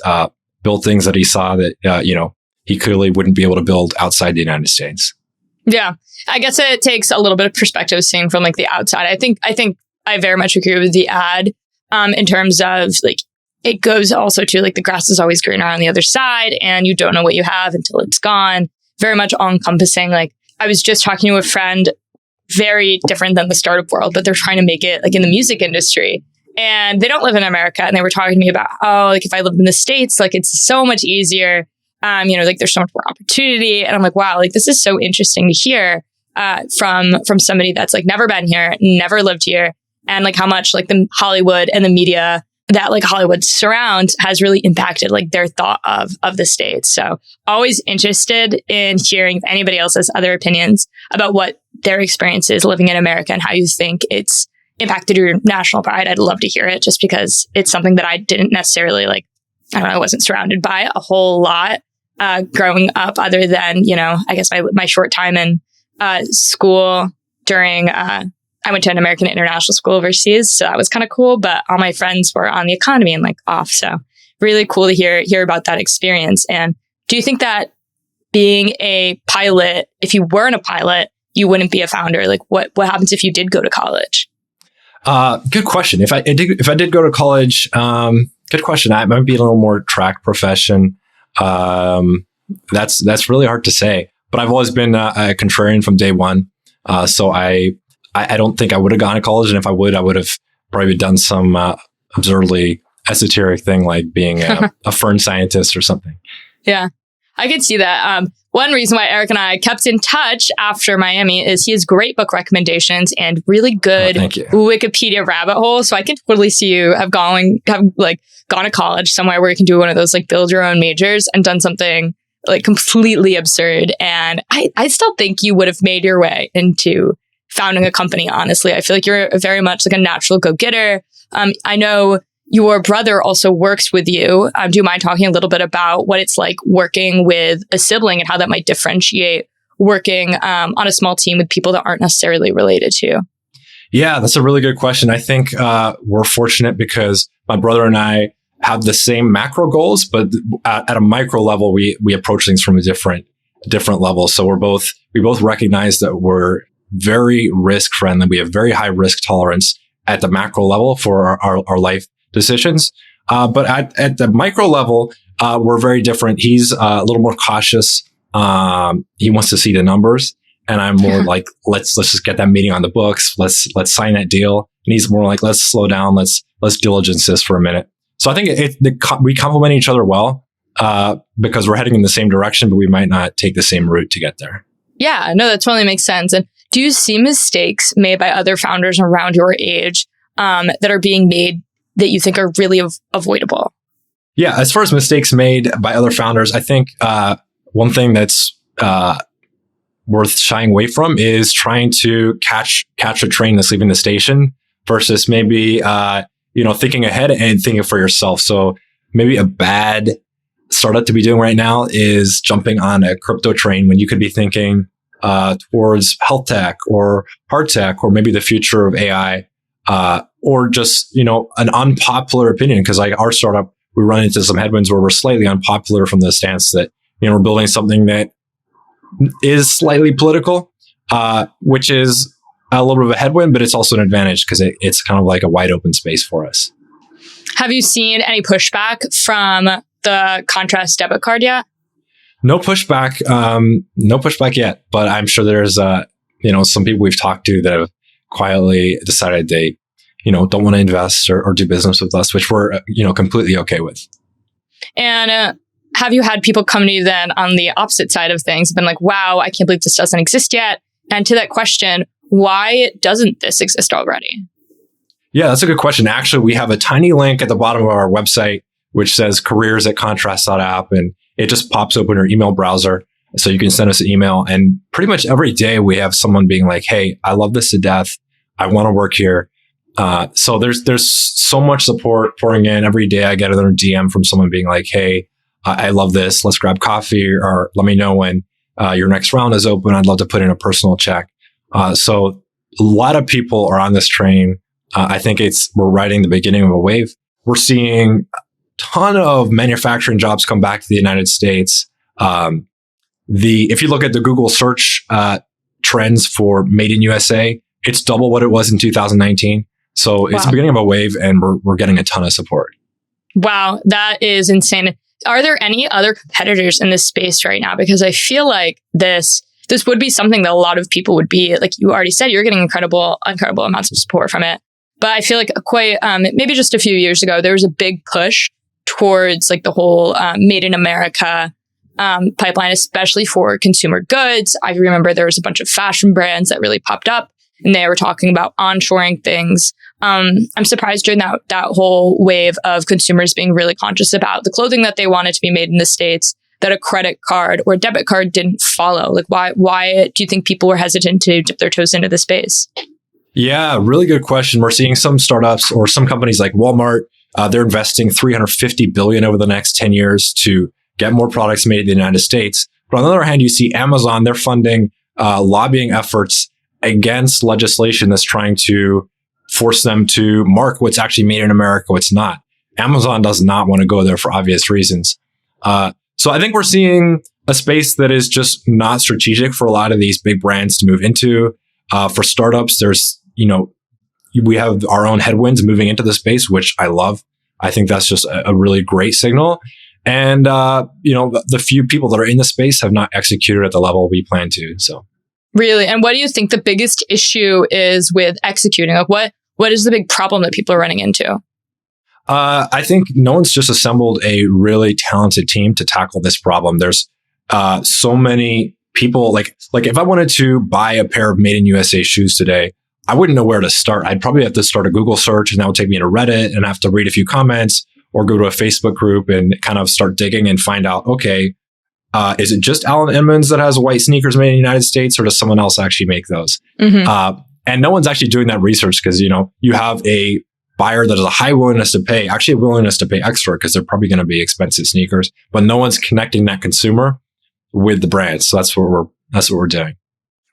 build things that he saw that, he clearly wouldn't be able to build outside the United States. Yeah. I guess it takes a little bit of perspective seeing from like the outside. I think I very much agree with the ad in terms of like, it goes also to like the grass is always greener on the other side and you don't know what you have until it's gone. Very much all encompassing. Like I was just talking to a friend, very different than the startup world, but they're trying to make it like in the music industry. And they don't live in America. And they were talking to me about, like if I lived in the States, like it's so much easier. Like there's so much more opportunity. And I'm like, wow, like this is so interesting to hear from somebody that's like never been here, never lived here. And like how much like the Hollywood and the media that like Hollywood surrounds has really impacted like their thought of the States. So always interested in hearing if anybody else has other opinions about what their experience is living in America and how you think it's impacted your national pride. I'd love to hear it just because it's something that I didn't necessarily I wasn't surrounded by a whole lot growing up other than, I guess my short time in school during, I went to an American international school overseas. So that was kind of cool, but all my friends were on the economy and like off. So really cool to hear about that experience. And do you think that being a pilot, if you weren't a pilot, you wouldn't be a founder? Like what happens if you did go to college? Good question. If I did go to college, good question. I might be a little more track profession. That's really hard to say, but I've always been a contrarian from day one. So I don't think I would have gone to college. And if I would have probably done some absurdly esoteric thing like being a fern scientist or something. Yeah, I could see that. One reason why Eric and I kept in touch after Miami is he has great book recommendations and really good Wikipedia rabbit holes. So I can totally see you have gone to college somewhere where you can do one of those like build your own majors and done something like completely absurd. And I still think you would have made your way into founding a company. Honestly, I feel like you're very much like a natural go-getter. I know your brother also works with you. Do you mind talking a little bit about what it's like working with a sibling and how that might differentiate working on a small team with people that aren't necessarily related to you? Yeah, that's a really good question. I think we're fortunate because my brother and I have the same macro goals, but at a micro level, we approach things from a different level. So we both recognize that we're very risk friendly. We have very high risk tolerance at the macro level for our life decisions. But at the micro level, we're very different. He's a little more cautious. He wants to see the numbers, and I'm more like, let's just get that meeting on the books. Let's sign that deal. And he's more like, let's slow down. Let's diligence this for a minute. So I think we complement each other well because we're heading in the same direction, but we might not take the same route to get there. Yeah, no, that totally makes sense. And do you see mistakes made by other founders around your age that are being made that you think are really avoidable? Yeah, as far as mistakes made by other founders, I think one thing that's worth shying away from is trying to catch a train that's leaving the station versus maybe thinking ahead and thinking for yourself. So maybe a bad startup to be doing right now is jumping on a crypto train when you could be thinking towards health tech or hard tech or maybe the future of AI. Or just, an unpopular opinion, because like our startup, we run into some headwinds where we're slightly unpopular from the stance that, we're building something that is slightly political, which is a little bit of a headwind, but it's also an advantage because it's kind of like a wide open space for us. Have you seen any pushback from the contrast debit card yet? No pushback. No pushback yet, but I'm sure there's, some people we've talked to that have quietly decided they, don't want to invest or do business with us, which we're, completely okay with. And have you had people come to you then on the opposite side of things, been like, wow, I can't believe this doesn't exist yet? And to that question, why doesn't this exist already? Yeah, that's a good question. Actually, we have a tiny link at the bottom of our website, which says careers@contrast.app, and it just pops open your email browser. So you can send us an email. And pretty much every day we have someone being like, hey, I love this to death. I want to work here. So there's so much support pouring in. Every day I get another DM from someone being like, hey, I love this. Let's grab coffee, or let me know when your next round is open. I'd love to put in a personal check. So a lot of people are on this train. I think we're riding the beginning of a wave. We're seeing a ton of manufacturing jobs come back to the United States. If you look at the Google search trends for Made in USA, it's double what it was in 2019. So it's the beginning of a wave, and we're getting a ton of support. Wow, that is insane. Are there any other competitors in this space right now? Because I feel like this would be something that a lot of people would be, like you already said, you're getting incredible amounts of support from it. But I feel like maybe just a few years ago, there was a big push towards like the whole Made in America pipeline, especially for consumer goods. I remember there was a bunch of fashion brands that really popped up, and they were talking about onshoring things. I'm surprised during that whole wave of consumers being really conscious about the clothing that they wanted to be made in the States, that a credit card or debit card didn't follow. Like, why do you think people were hesitant to dip their toes into the space? Yeah, really good question. We're seeing some startups or some companies like Walmart, they're investing $350 billion over the next 10 years to get more products made in the United States. But on the other hand, you see Amazon, they're funding lobbying efforts against legislation that's trying to force them to mark what's actually made in America, what's not. Amazon does not want to go there for obvious reasons. So I think we're seeing a space that is just not strategic for a lot of these big brands to move into. For startups, we have our own headwinds moving into the space, which I love. I think that's just a really great signal. And, the few people that are in the space have not executed at the level we plan to. So, really? And what do you think the biggest issue is with executing? Like, what is the big problem that people are running into? I think no one's just assembled a really talented team to tackle this problem. There's so many people. Like if I wanted to buy a pair of Made in USA shoes today, I wouldn't know where to start. I'd probably have to start a Google search, and that would take me to Reddit, and I have to read a few comments or go to a Facebook group and kind of start digging and find out, okay, is it just Allen Edmonds that has white sneakers made in the United States, or does someone else actually make those? Mm-hmm. And no one's actually doing that research because, you have a buyer that has a high willingness to pay, actually a willingness to pay extra because they're probably going to be expensive sneakers, but no one's connecting that consumer with the brand. So that's what we're doing.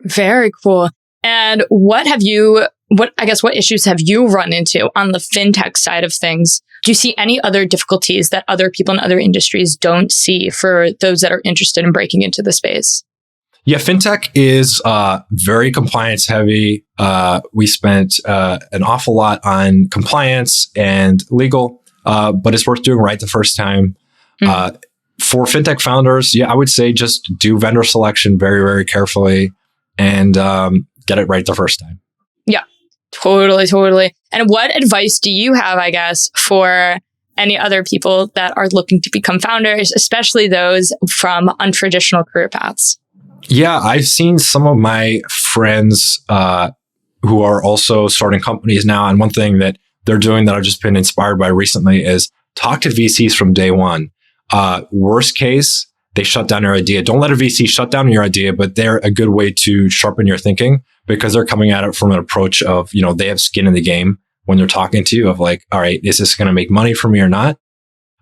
Very cool. And what issues have you run into on the fintech side of things? Do you see any other difficulties that other people in other industries don't see for those that are interested in breaking into the space? Yeah, fintech is very compliance heavy. We spent an awful lot on compliance and legal, but it's worth doing right the first time. Mm-hmm. For fintech founders, I would say just do vendor selection very, very carefully and get it right the first time. Yeah, totally. And what advice do you have, I guess, for any other people that are looking to become founders, especially those from untraditional career paths? Yeah, I've seen some of my friends who are also starting companies now. And one thing that they're doing that I've just been inspired by recently is talk to VCs from day one. Worst case, they shut down your idea. Don't let a VC shut down your idea, but they're a good way to sharpen your thinking because they're coming at it from an approach of, they have skin in the game when they're talking to you of like, all right, is this going to make money for me or not?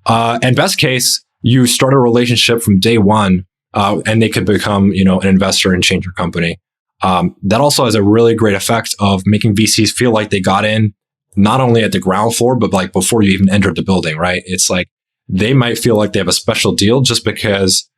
And best case, you start a relationship from day one. And they could become, an investor and change your company. That also has a really great effect of making VCs feel like they got in not only at the ground floor, but like before you even entered the building, right? It's like they might feel like they have a special deal just because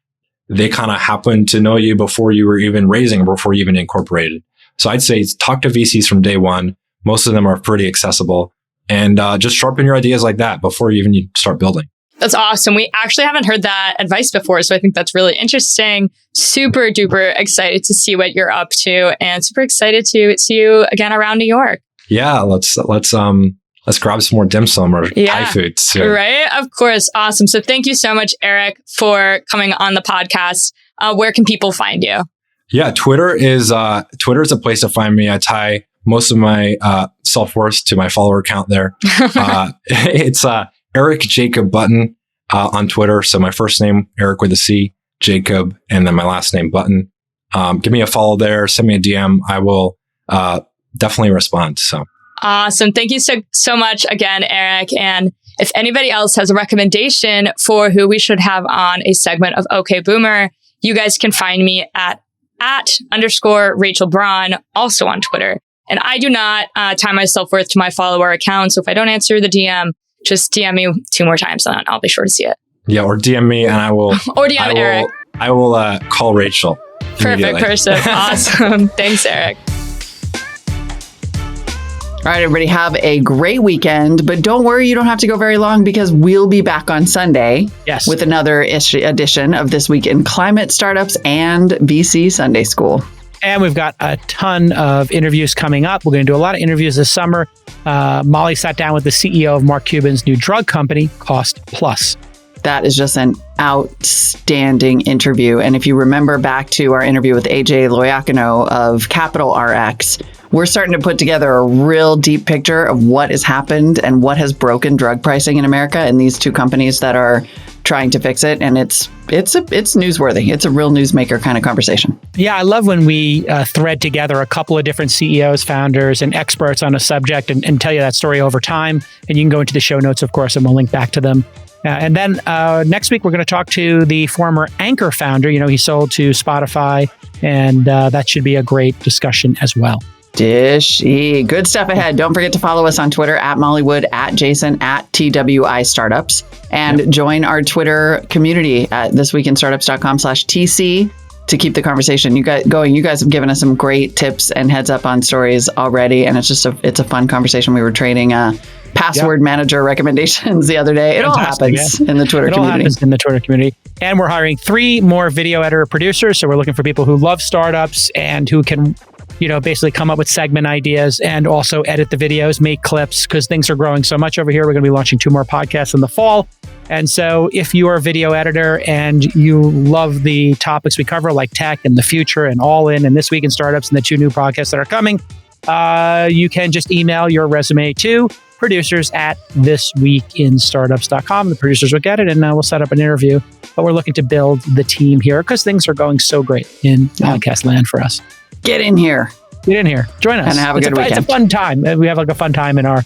they kind of happened to know you before you were even raising or before you even incorporated. So I'd say talk to VCs from day one. Most of them are pretty accessible. and just sharpen your ideas like that before you even start building. That's awesome. We actually haven't heard that advice before, so I think that's really interesting. Super duper excited to see what you're up to, and super excited to see you again around New York. Yeah, let's grab some more dim sum or Thai food soon. Right? Of course. Awesome. So thank you so much, Eric, for coming on the podcast. Where can people find you? Yeah, Twitter is a place to find me. I tie most of my self-worth to my follower count there. It's Eric Jacob Button on Twitter. So my first name, Eric with a C, Jacob, and then my last name, Button. Give me a follow there. Send me a DM. I will definitely respond. So awesome. Thank you so much again, Eric. And if anybody else has a recommendation for who we should have on a segment of OK Boomer, you guys can find me at @_Rachel Braun, also on Twitter. And I do not tie my self-worth to my follower account. So if I don't answer the DM, just DM me 2 more times and I'll be sure to see it. Yeah, or DM me and I will. Or DM Eric. I will call Rachel. Perfect person. Awesome. Thanks, Eric. All right, everybody, have a great weekend. But don't worry, you don't have to go very long because we'll be back on Sunday with another edition of This Week in Climate Startups and VC Sunday School. And we've got a ton of interviews coming up. We're going to do a lot of interviews this summer. Molly sat down with the CEO of Mark Cuban's new drug company, Cost Plus. That is just an outstanding interview. And if you remember back to our interview with AJ Loiacono of Capital RX, we're starting to put together a real deep picture of what has happened and what has broken drug pricing in America and these 2 companies that are trying to fix it. And it's newsworthy. It's a real newsmaker kind of conversation. Yeah, I love when we thread together a couple of different CEOs, founders, and experts on a subject and tell you that story over time. And you can go into the show notes, of course, and we'll link back to them. And then next week, we're going to talk to the former Anchor founder. You know, he sold to Spotify, and that should be a great discussion as well. Dishy. Good stuff ahead. Don't forget to follow us on Twitter @Mollywood, @Jason, @TWI Startups, and join our Twitter community at thisweekinstartups.com/TC to keep the conversation you guys going. You guys have given us some great tips and heads up on stories already, and it's a fun conversation. We were trading password manager recommendations the other day. It all happens in the Twitter community. It all happens in the Twitter community. And we're hiring 3 more video editor producers. So we're looking for people who love startups and who can, basically come up with segment ideas and also edit the videos, make clips, because things are growing so much over here. We're going to be launching 2 more podcasts in the fall. And so if you are a video editor and you love the topics we cover, like tech and the future and All In and This Week in Startups and the 2 new podcasts that are coming, you can just email your resume to producers at thisweekinstartups.com. The producers will get it and we'll set up an interview. But we're looking to build the team here because things are going so great in podcast land for us. Get in here. Join us. And have a good weekend. It's a fun time. We have a fun time in our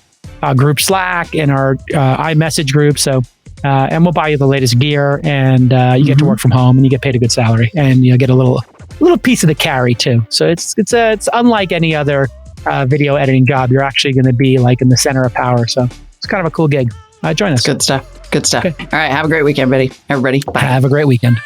group Slack, in our iMessage group. So, and we'll buy you the latest gear and you get to work from home and you get paid a good salary and you get a little piece of the carry too. So it's unlike any other video editing job. You're actually going to be like in the center of power. So it's kind of a cool gig. Join us. Good stuff. Okay. All right. Have a great weekend, everybody. Bye. Have a great weekend.